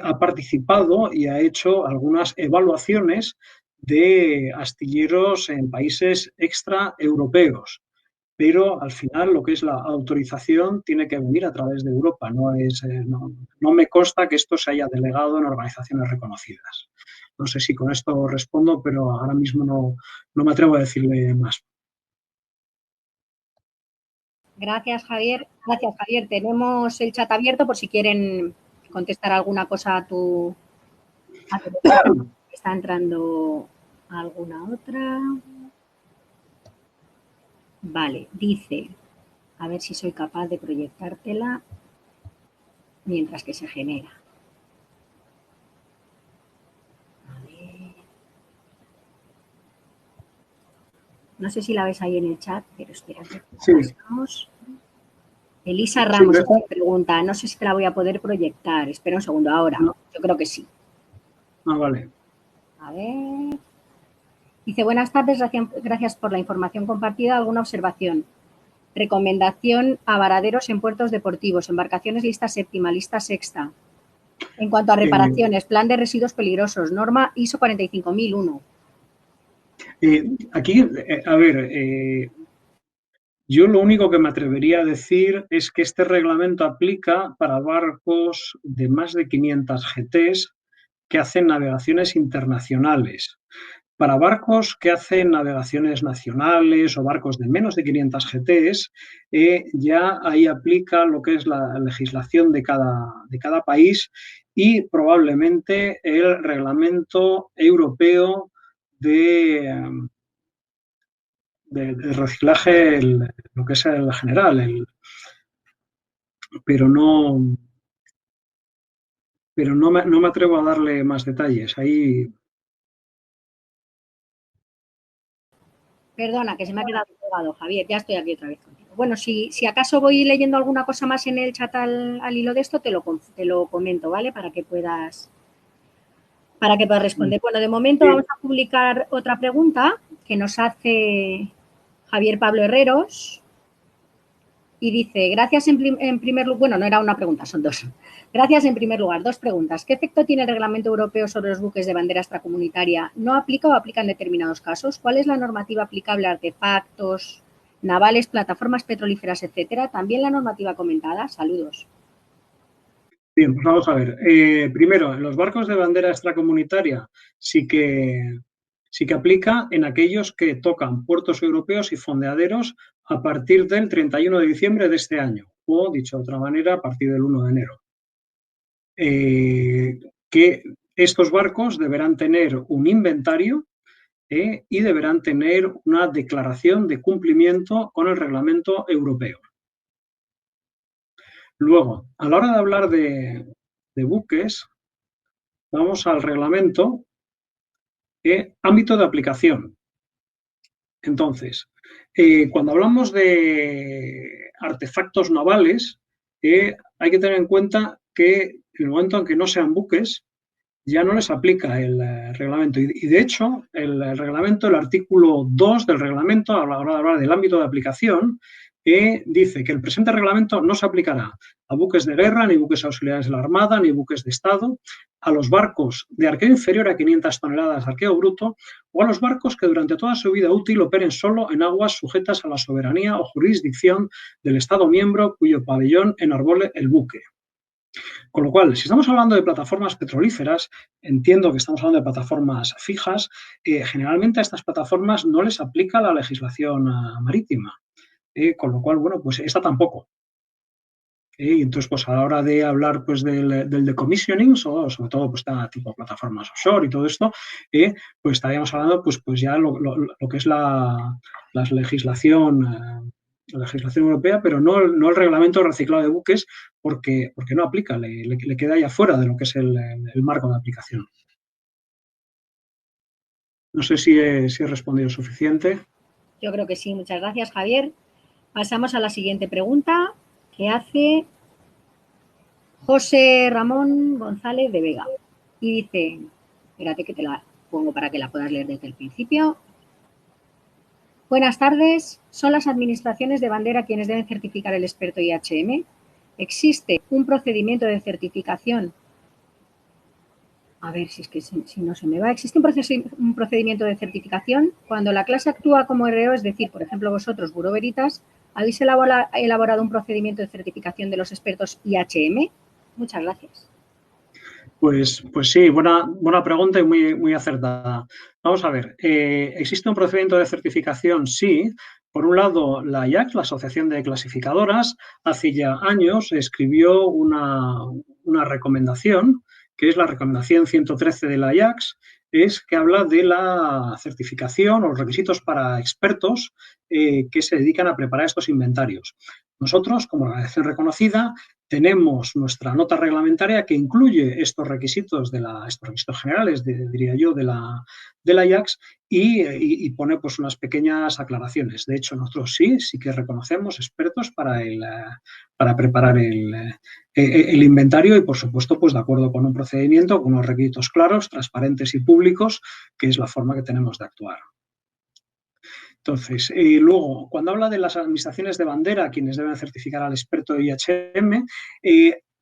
ha participado y ha hecho algunas evaluaciones de astilleros en países extraeuropeos, pero al final lo que es la autorización tiene que venir a través de Europa. No me consta que esto se haya delegado en organizaciones reconocidas. No sé si con esto respondo, pero ahora mismo no me atrevo a decirle más. Gracias, Javier. Gracias, Javier. Tenemos el chat abierto por si quieren contestar alguna cosa a tu pregunta. Está entrando alguna otra. Vale, dice, a ver si soy capaz de proyectártela mientras que se genera. A ver. No sé si la ves ahí en el chat, pero espera. Sí. Elisa Ramos pregunta, no sé si te la voy a poder proyectar. Espera un segundo, ahora. No. Yo creo que sí. Ah, vale. A ver. Dice, buenas tardes, gracias por la información compartida. ¿Alguna observación? Recomendación a varaderos en puertos deportivos, embarcaciones lista séptima, lista sexta. En cuanto a reparaciones, plan de residuos peligrosos, norma ISO 45001. Aquí, a ver, yo lo único que me atrevería a decir es que este reglamento aplica para barcos de más de 500 GTs que hacen navegaciones internacionales. Para barcos que hacen navegaciones nacionales o barcos de menos de 500 GTs, ya ahí aplica lo que es la legislación de cada país y probablemente el reglamento europeo de reciclaje, lo que es el general, pero no me atrevo a darle más detalles. Ahí. Perdona, que se me ha quedado pegado, Javier. Ya estoy aquí otra vez contigo. Bueno, si acaso voy leyendo alguna cosa más en el chat al hilo de esto, te lo comento, ¿vale? Para que puedas responder. Bueno, de momento vamos a publicar otra pregunta que nos hace Javier Pablo Herreros. Y dice, gracias en primer lugar, bueno, no era una pregunta, son dos. Gracias en primer lugar, dos preguntas. ¿Qué efecto tiene el reglamento europeo sobre los buques de bandera extracomunitaria? ¿No aplica o aplica en determinados casos? ¿Cuál es la normativa aplicable a artefactos navales, plataformas petrolíferas, etcétera? También la normativa comentada. Saludos. Bien, pues vamos a ver. Primero, en los barcos de bandera extracomunitaria sí que aplica en aquellos que tocan puertos europeos y fondeaderos a partir del 31 de diciembre de este año, o, dicho de otra manera, a partir del 1 de enero. Que estos barcos deberán tener un inventario y deberán tener una declaración de cumplimiento con el reglamento europeo. Luego, a la hora de hablar de buques, vamos al reglamento, ámbito de aplicación. Entonces, cuando hablamos de artefactos navales, hay que tener en cuenta que en el momento en que no sean buques, ya no les aplica el reglamento. Y de hecho, el reglamento, el artículo 2 del reglamento, a la hora de hablar del ámbito de aplicación, dice que el presente reglamento no se aplicará a buques de guerra, ni buques auxiliares de la Armada, ni buques de Estado, a los barcos de arqueo inferior a 500 toneladas de arqueo bruto o a los barcos que durante toda su vida útil operen solo en aguas sujetas a la soberanía o jurisdicción del Estado miembro cuyo pabellón enarbole el buque. Con lo cual, si estamos hablando de plataformas petrolíferas, entiendo que estamos hablando de plataformas fijas, generalmente a estas plataformas no les aplica la legislación marítima. Con lo cual, bueno, pues esta tampoco. Y entonces, pues a la hora de hablar pues del decommissioning, sobre todo pues está tipo plataformas offshore y todo esto, pues estaríamos hablando pues ya lo que es la legislación europea, pero no el reglamento de reciclado de buques, porque no aplica, le queda ya fuera de lo que es el marco de aplicación. No sé si he respondido suficiente. Yo creo que sí, muchas gracias, Javier. Pasamos a la siguiente pregunta que hace José Ramón González de Vega. Y dice, espérate que te la pongo para que la puedas leer desde el principio. Buenas tardes. ¿Son las administraciones de bandera quienes deben certificar el experto IHM? ¿Existe un procedimiento de certificación? A ver, si es que si no se me va. ¿Existe un procedimiento de certificación cuando la clase actúa como RO? Es decir, por ejemplo, vosotros, Buró Veritas, ¿habéis elaborado un procedimiento de certificación de los expertos IHM? Muchas gracias. Pues sí, buena pregunta y muy acertada. Vamos a ver, ¿existe un procedimiento de certificación? Sí. Por un lado, la IACS, la Asociación de Clasificadoras, hace ya años escribió una recomendación, que es la recomendación 113 de la IACS, que habla de la certificación o los requisitos para expertos que se dedican a preparar estos inventarios. Nosotros, como organización reconocida, tenemos nuestra nota reglamentaria que incluye estos requisitos estos requisitos generales, diría yo, de la IACS y pone pues unas pequeñas aclaraciones. De hecho, nosotros sí que reconocemos expertos para preparar el inventario y, por supuesto, pues de acuerdo con un procedimiento, con unos requisitos claros, transparentes y públicos, que es la forma que tenemos de actuar. Entonces, luego, cuando habla de las administraciones de bandera, quienes deben certificar al experto de IHM,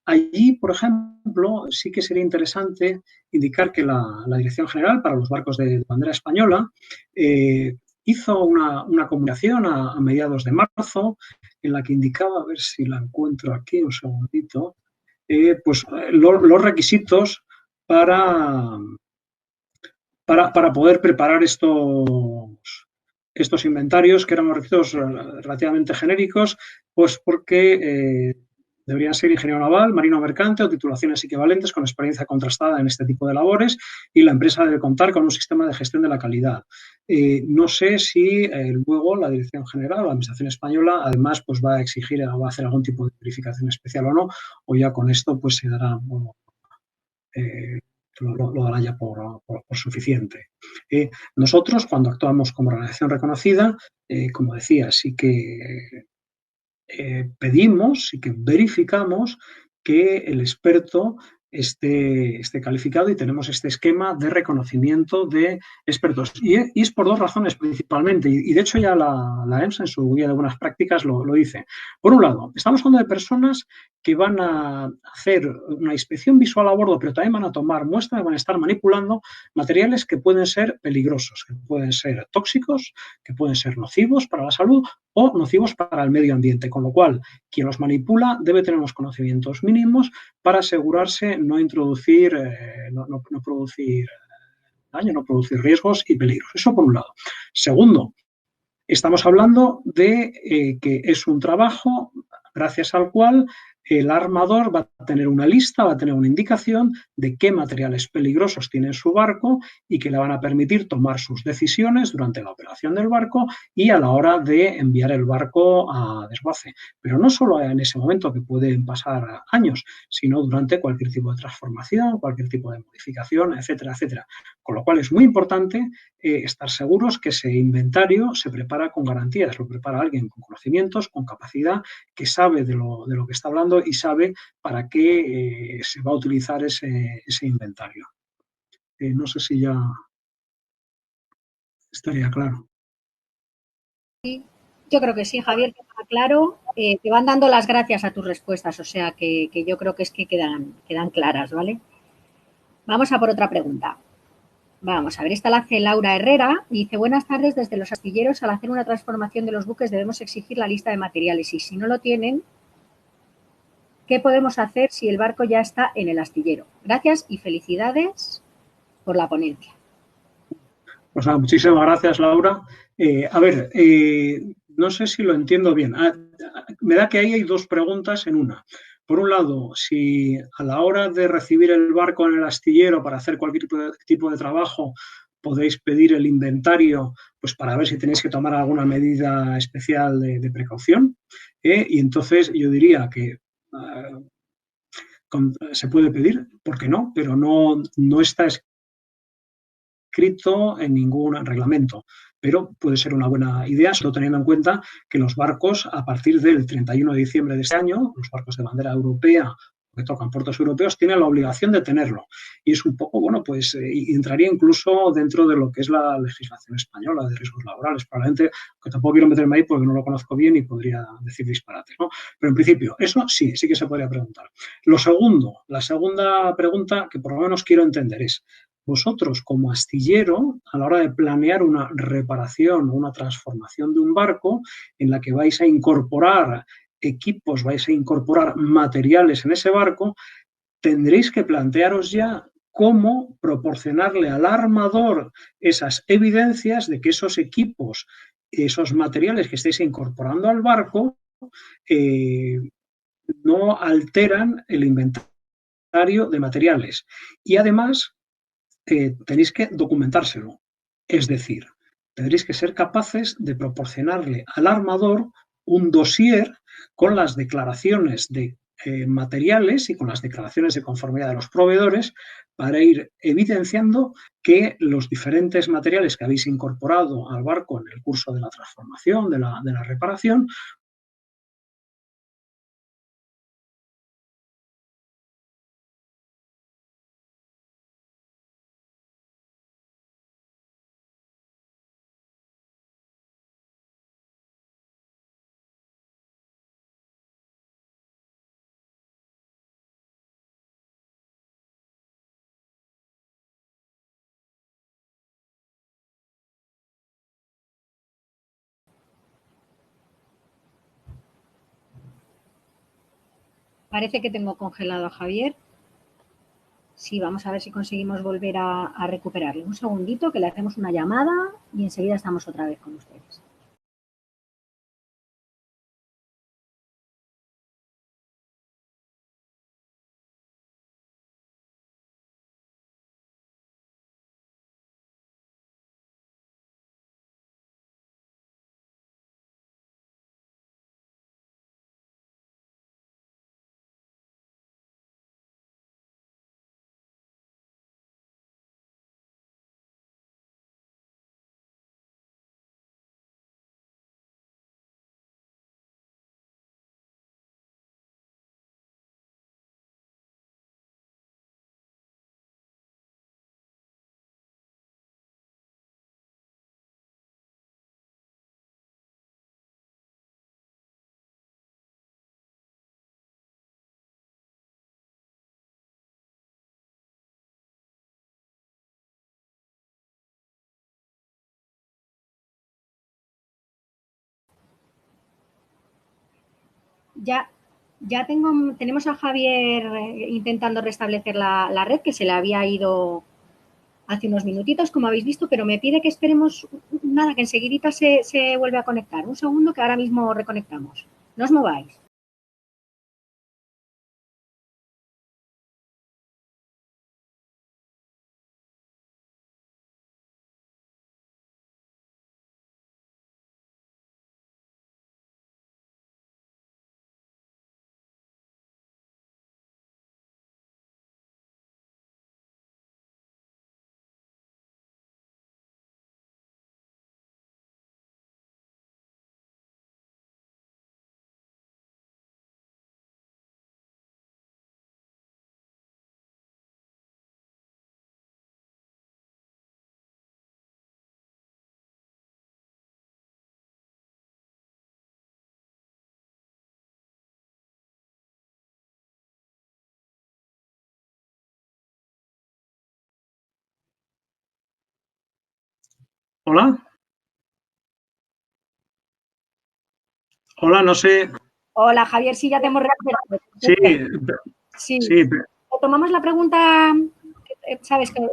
allí, por ejemplo, sí que sería interesante indicar que la Dirección General para los barcos de bandera española hizo una comunicación a mediados de marzo en la que indicaba, a ver si la encuentro aquí, un segundito, pues los requisitos para poder preparar estos inventarios, que eran unos requisitos relativamente genéricos, pues porque deberían ser ingeniero naval, marino mercante o titulaciones equivalentes con experiencia contrastada en este tipo de labores, y la empresa debe contar con un sistema de gestión de la calidad. No sé si luego la Dirección General o la Administración Española además pues va a exigir o va a hacer algún tipo de verificación especial o no, o ya con esto pues se dará lo dará ya por suficiente. Nosotros, cuando actuamos como organización reconocida, como decía, sí que pedimos y que verificamos que el experto esté calificado y tenemos este esquema de reconocimiento de expertos. Y es por dos razones principalmente, y de hecho ya la EMS en su guía de buenas prácticas lo dice. Por un lado, estamos hablando de personas que van a hacer una inspección visual a bordo, pero también van a tomar muestras, van a estar manipulando materiales que pueden ser peligrosos, que pueden ser tóxicos, que pueden ser nocivos para la salud o nocivos para el medio ambiente, con lo cual quien los manipula debe tener unos conocimientos mínimos para asegurarse no introducir, no producir daño, no producir riesgos y peligros. Eso por un lado. Segundo, estamos hablando de que es un trabajo gracias al cual el armador va a tener una lista, va a tener una indicación de qué materiales peligrosos tiene en su barco y que le van a permitir tomar sus decisiones durante la operación del barco y a la hora de enviar el barco a desguace. Pero no solo en ese momento, que pueden pasar años, sino durante cualquier tipo de transformación, cualquier tipo de modificación, etcétera, etcétera. Con lo cual es muy importante estar seguros que ese inventario se prepara con garantías, lo prepara alguien con conocimientos, con capacidad, que sabe de lo que está hablando y sabe para qué se va a utilizar ese inventario. No sé si ya estaría claro. Sí, yo creo que sí, Javier, que está claro. Te van dando las gracias a tus respuestas, o sea que yo creo que es que quedan claras, ¿vale? Vamos a por otra pregunta. Vamos a ver, esta la hace Laura Herrera y dice: buenas tardes, desde los astilleros, al hacer una transformación de los buques debemos exigir la lista de materiales y si no lo tienen, ¿qué podemos hacer si el barco ya está en el astillero? Gracias y felicidades por la ponencia. Pues nada, muchísimas gracias, Laura. A ver, no sé si lo entiendo bien. Me da que ahí hay dos preguntas en una. Por un lado, si a la hora de recibir el barco en el astillero para hacer cualquier tipo de trabajo podéis pedir el inventario, pues para ver si tenéis que tomar alguna medida especial de precaución. Y entonces yo diría que se puede pedir, ¿por qué no? Pero no está escrito en ningún reglamento, pero puede ser una buena idea, sobre todo teniendo en cuenta que los barcos, a partir del 31 de diciembre de este año, los barcos de bandera europea que tocan puertos europeos, tienen la obligación de tenerlo. Y es un poco, bueno, pues entraría incluso dentro de lo que es la legislación española de riesgos laborales. Probablemente, que tampoco quiero meterme ahí porque no lo conozco bien y podría decir disparates, ¿no? Pero en principio, eso sí que se podría preguntar. La segunda pregunta que por lo menos quiero entender es: vosotros, como astillero, a la hora de planear una reparación o una transformación de un barco en la que vais a incorporar equipos, vais a incorporar materiales en ese barco, tendréis que plantearos ya cómo proporcionarle al armador esas evidencias de que esos equipos, esos materiales que estáis incorporando al barco, no alteran el inventario de materiales. Y además, tenéis que documentárselo. Es decir, tendréis que ser capaces de proporcionarle al armador un dossier con las declaraciones de materiales y con las declaraciones de conformidad de los proveedores para ir evidenciando que los diferentes materiales que habéis incorporado al barco en el curso de la transformación, de la reparación, Parece que tengo congelado a Javier. Sí, vamos a ver si conseguimos volver a recuperarle. Un segundito, que le hacemos una llamada y enseguida estamos otra vez con ustedes. Ya, tenemos a Javier intentando restablecer la red, que se le había ido hace unos minutitos, como habéis visto, pero me pide que esperemos, nada, que enseguidita se vuelve a conectar. Un segundo, que ahora mismo reconectamos. No os mováis. Hola. Hola, no sé. Hola, Javier, sí, ya te hemos recuperado. Sí, Sí. sí, Tomamos la pregunta, sabes que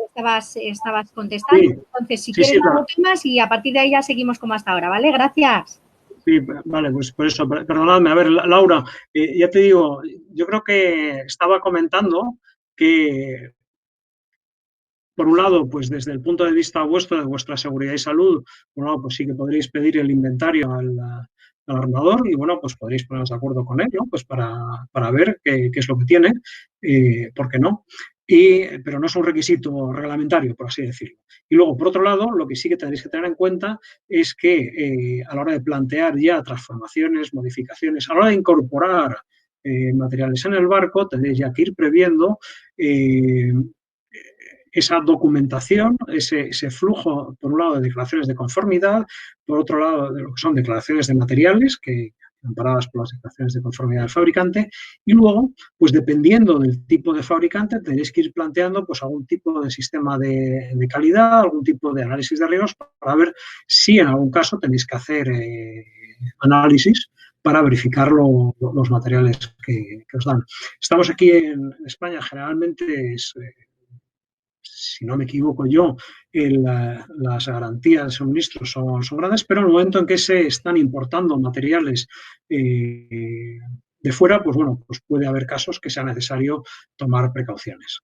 estabas contestando, sí, entonces si sí, quieres sí, la retomas y a partir de ahí ya seguimos como hasta ahora, ¿vale? Gracias. sí, vale, pues por eso, perdonadme. A ver, Laura, ya te digo, yo creo que estaba comentando que, por un lado, pues desde el punto de vista vuestro, de vuestra seguridad y salud, por un lado, pues sí que podréis pedir el inventario al armador y, bueno, pues podréis poneros de acuerdo con él, ¿no? Pues para ver qué es lo que tiene, ¿por qué no? Pero no es un requisito reglamentario, por así decirlo. Y luego, por otro lado, lo que sí que tendréis que tener en cuenta es que a la hora de plantear ya transformaciones, modificaciones, a la hora de incorporar materiales en el barco, tendréis ya que ir previendo esa documentación, ese flujo, por un lado, de declaraciones de conformidad, por otro lado, de lo que son declaraciones de materiales, que amparadas por las declaraciones de conformidad del fabricante, y luego, pues dependiendo del tipo de fabricante, tenéis que ir planteando pues algún tipo de sistema de calidad, algún tipo de análisis de riesgos para ver si en algún caso tenéis que hacer análisis para verificar los materiales que os dan. Estamos aquí en España, generalmente es si no me equivoco yo, las garantías de suministro son grandes, pero en el momento en que se están importando materiales de fuera, pues bueno, pues puede haber casos que sea necesario tomar precauciones.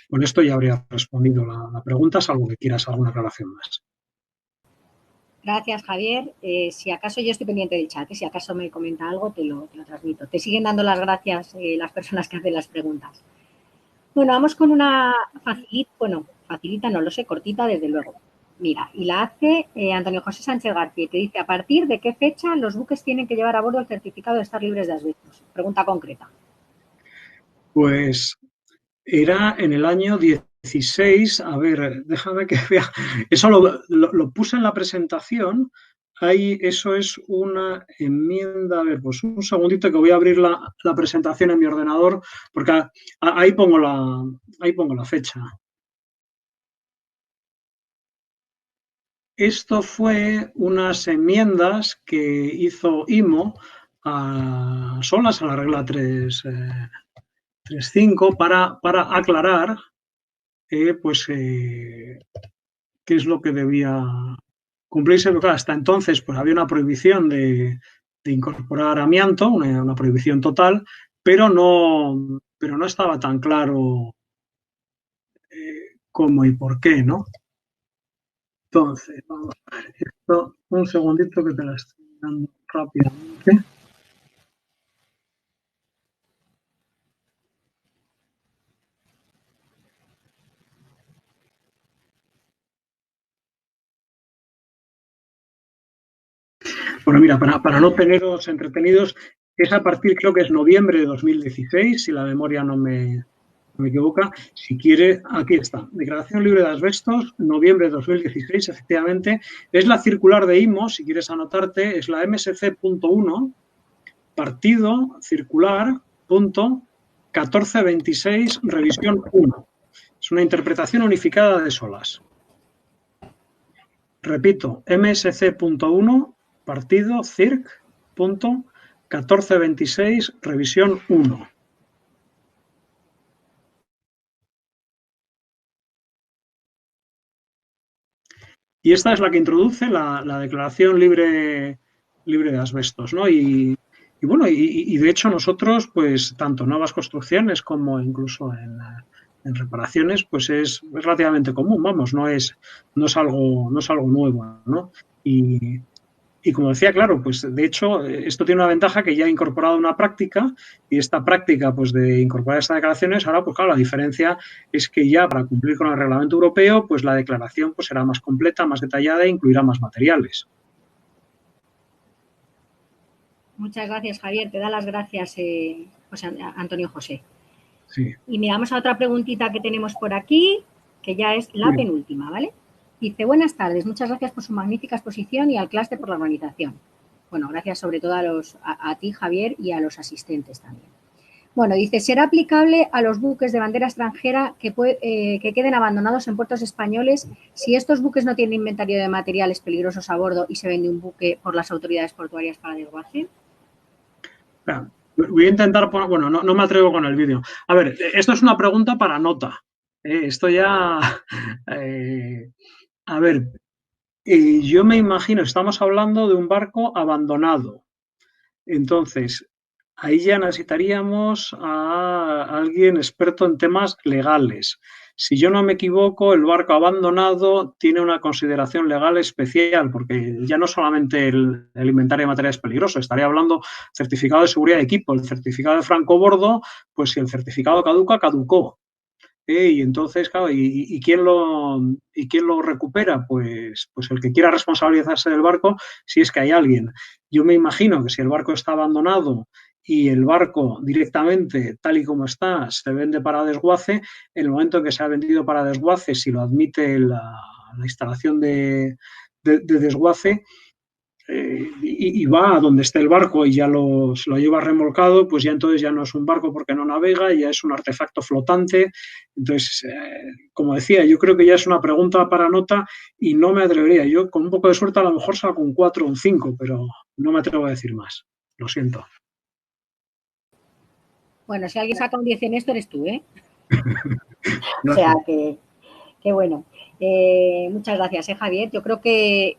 Con esto ya habría respondido la pregunta, salvo que quieras alguna aclaración más. Gracias, Javier. Si acaso yo estoy pendiente del chat, si acaso me comenta algo, te lo transmito. Te siguen dando las gracias las personas que hacen las preguntas. Bueno, vamos con una facilita, no lo sé, cortita desde luego. Mira, y la hace Antonio José Sánchez García, que dice, ¿a partir de qué fecha los buques tienen que llevar a bordo el certificado de estar libres de asbestos? Pregunta concreta. Pues era en el año 16, a ver, déjame que vea, eso lo puse en la presentación, ahí eso es una enmienda, a ver, pues un segundito que voy a abrir la presentación en mi ordenador, porque ahí pongo la fecha. Esto fue unas enmiendas que hizo IMO solas a la regla 3.5 para aclarar pues qué es lo que debía cumplirse. Porque claro, hasta entonces pues había una prohibición de incorporar amianto, una prohibición total, pero no estaba tan claro cómo y por qué, ¿no? Entonces, vamos a ver esto, un segundito que te la estoy dando rápidamente. Bueno, mira, para no teneros entretenidos, es a partir, creo que es noviembre de 2016, si la memoria no me equivoca. Si quiere, aquí está. Declaración libre de asbestos, noviembre de 2016, efectivamente. Es la circular de IMO, si quieres anotarte, es la MSC.1, partido circular punto 1426, revisión 1. Es una interpretación unificada de SOLAS. Repito, MSC.1, partido circ. 1426, revisión 1. Y esta es la que introduce la declaración libre de asbestos, ¿no? Y bueno, y de hecho nosotros, pues tanto en nuevas construcciones como incluso en reparaciones, pues es relativamente común, vamos, no es algo nuevo, ¿no? Y como decía, claro, pues de hecho esto tiene una ventaja que ya ha incorporado una práctica y esta práctica pues de incorporar estas declaraciones, ahora pues claro, la diferencia es que ya para cumplir con el reglamento europeo pues la declaración pues será más completa, más detallada e incluirá más materiales. Muchas gracias, Javier. Te da las gracias, Antonio José. Sí. Y miramos a otra preguntita que tenemos por aquí, que ya es la penúltima, ¿vale? Dice, buenas tardes, muchas gracias por su magnífica exposición y al clúster por la organización. Bueno, gracias sobre todo a ti, Javier, y a los asistentes también. Bueno, dice, ¿será aplicable a los buques de bandera extranjera que queden abandonados en puertos españoles si estos buques no tienen inventario de materiales peligrosos a bordo y se vende un buque por las autoridades portuarias para desguace? Voy a intentar poner, bueno, no me atrevo con el vídeo. A ver, esto es una pregunta para nota. Esto ya, a ver, yo me imagino, estamos hablando de un barco abandonado. Entonces, ahí ya necesitaríamos a alguien experto en temas legales. Si yo no me equivoco, el barco abandonado tiene una consideración legal especial, porque ya no solamente el inventario de materiales peligrosos, estaría hablando certificado de seguridad de equipo, el certificado de francobordo, pues si el certificado caduca, caducó. Y entonces, claro, ¿y quién lo recupera? Pues el que quiera responsabilizarse del barco, si es que hay alguien. Yo me imagino que si el barco está abandonado y el barco directamente, tal y como está, se vende para desguace, en el momento en que se ha vendido para desguace, si lo admite la instalación de desguace, y va a donde esté el barco y ya lo lleva remolcado, pues ya entonces ya no es un barco porque no navega, ya es un artefacto flotante. Entonces, como decía, yo creo que ya es una pregunta para nota y no me atrevería. Yo con un poco de suerte a lo mejor saco un 4 o un 5, pero no me atrevo a decir más. Lo siento. Bueno, si alguien saca un 10 en esto eres tú, ¿eh? No o sea sé. que bueno. Muchas gracias, Javier. Yo creo que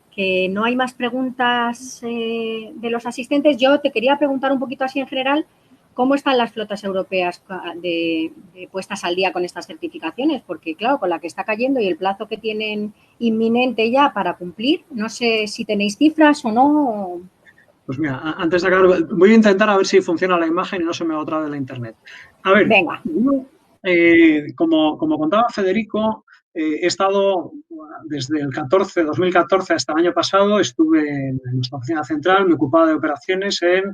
no hay más preguntas de los asistentes. Yo te quería preguntar un poquito así en general, ¿cómo están las flotas europeas de puestas al día con estas certificaciones? Porque, claro, con la que está cayendo y el plazo que tienen inminente ya para cumplir, no sé si tenéis cifras o no. Pues mira, antes de acabar, voy a intentar a ver si funciona la imagen y no se me va otra vez la internet. A ver, venga. Como contaba Federico, he estado desde el 2014 hasta el año pasado, estuve en nuestra oficina central, me ocupaba de operaciones en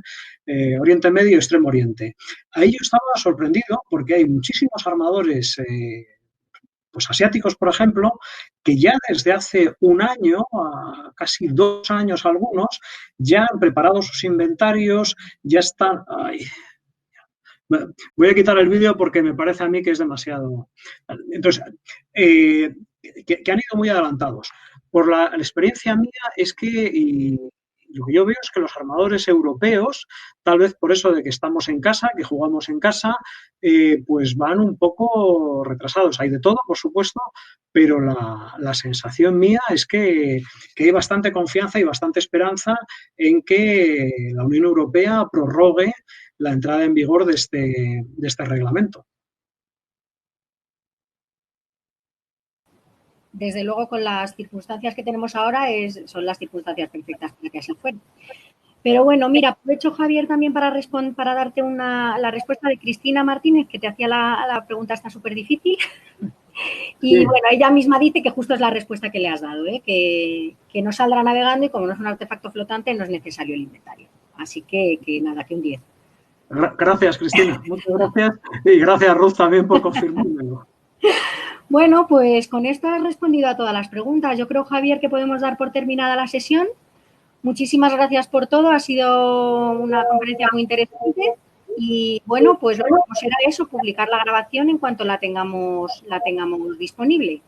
Oriente Medio y Extremo Oriente. Ahí yo estaba sorprendido porque hay muchísimos armadores pues asiáticos, por ejemplo, que ya desde hace un año, casi 2 años algunos, ya han preparado sus inventarios, ya están... Ay, voy a quitar el vídeo porque me parece a mí que es demasiado. Entonces, que han ido muy adelantados. Por la experiencia mía es que lo que yo veo es que los armadores europeos, tal vez por eso de que estamos en casa, que jugamos en casa, pues van un poco retrasados. Hay de todo, por supuesto, pero la sensación mía es que hay bastante confianza y bastante esperanza en que la Unión Europea prorrogue la entrada en vigor de este reglamento. Desde luego, con las circunstancias que tenemos ahora, son las circunstancias perfectas para que así fuera. Pero bueno, mira, aprovecho, Javier, también para darte la respuesta de Cristina Martínez, que te hacía la pregunta esta súper difícil. Y sí. Bueno, ella misma dice que justo es la respuesta que le has dado, que no saldrá navegando y como no es un artefacto flotante, no es necesario el inventario. Así que nada, que un 10. Gracias, Cristina. Muchas gracias. Y gracias, Ruth, también por confirmármelo. Bueno, pues con esto has respondido a todas las preguntas. Yo creo, Javier, que podemos dar por terminada la sesión. Muchísimas gracias por todo. Ha sido una conferencia muy interesante. Y bueno, pues lo que vamos a hacer eso, publicar la grabación en cuanto la tengamos disponible.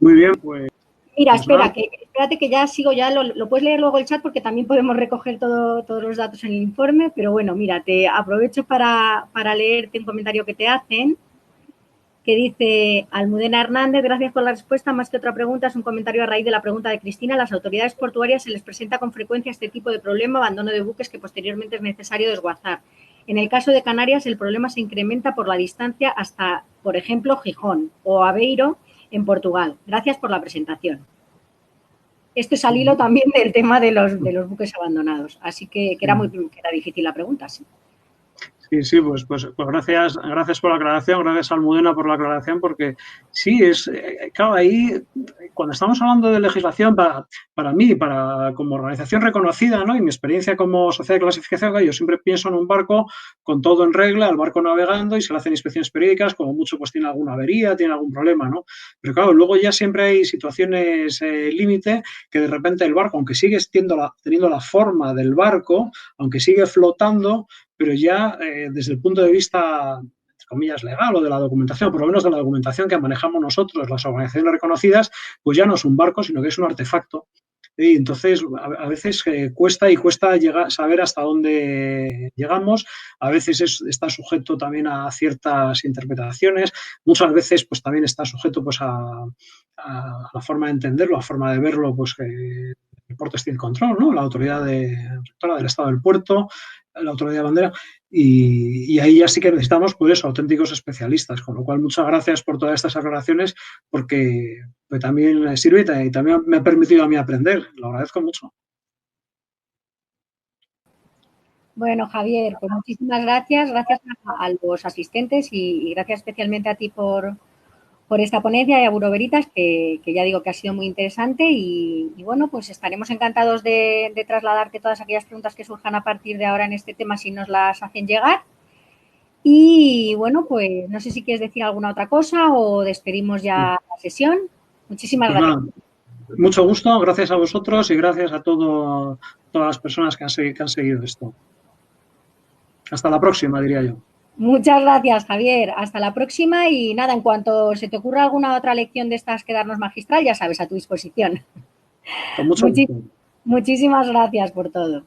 Muy bien, pues Mira, Pues nada. espérate que ya sigo, ya lo puedes leer luego el chat porque también podemos recoger todos los datos en el informe, pero bueno, mira, te aprovecho para leerte un comentario que te hacen, que dice Almudena Hernández, gracias por la respuesta, más que otra pregunta, es un comentario a raíz de la pregunta de Cristina. Las autoridades portuarias se les presenta con frecuencia este tipo de problema, abandono de buques que posteriormente es necesario desguazar. En el caso de Canarias, el problema se incrementa por la distancia hasta, por ejemplo, Gijón o Aveiro, en Portugal. Gracias por la presentación. Esto es al hilo también del tema de los buques abandonados. Así que era difícil la pregunta, sí. Sí, pues gracias por la aclaración, gracias Almudena por la aclaración, porque sí, claro, ahí cuando estamos hablando de legislación, para mí, como organización reconocida, ¿no? Y mi experiencia como sociedad de clasificación, yo siempre pienso en un barco con todo en regla, el barco navegando y se le hacen inspecciones periódicas, como mucho pues tiene alguna avería, tiene algún problema, ¿no? Pero claro, luego ya siempre hay situaciones límite que de repente el barco, aunque sigue teniendo la forma del barco, aunque sigue flotando, pero ya desde el punto de vista, entre comillas, legal o de la documentación, por lo menos de la documentación que manejamos nosotros, las organizaciones reconocidas, pues ya no es un barco, sino que es un artefacto. Y entonces, a veces cuesta saber hasta dónde llegamos. A veces está sujeto también a ciertas interpretaciones. Muchas veces, pues también está sujeto pues, a la forma de entenderlo, a la forma de verlo, pues el Port Steel Control, ¿no? La autoridad rectora del Estado del Puerto, la autoridad de bandera, y ahí ya sí que necesitamos, pues eso, auténticos especialistas, con lo cual muchas gracias por todas estas aclaraciones, porque también sirve y también me ha permitido a mí aprender, lo agradezco mucho. Bueno, Javier, pues muchísimas gracias a los asistentes y gracias especialmente a ti por esta ponencia y a Burow Veritas, que ya digo que ha sido muy interesante y bueno, pues estaremos encantados de trasladarte todas aquellas preguntas que surjan a partir de ahora en este tema si nos las hacen llegar. Y bueno, pues no sé si quieres decir alguna otra cosa o despedimos ya la sesión. Muchísimas gracias. Nada, mucho gusto, gracias a vosotros y gracias a todas las personas que han seguido esto. Hasta la próxima, diría yo. Muchas gracias, Javier. Hasta la próxima y nada, en cuanto se te ocurra alguna otra lección de estas que darnos magistral, ya sabes, a tu disposición. Con mucho gusto. Muchísimas gracias por todo.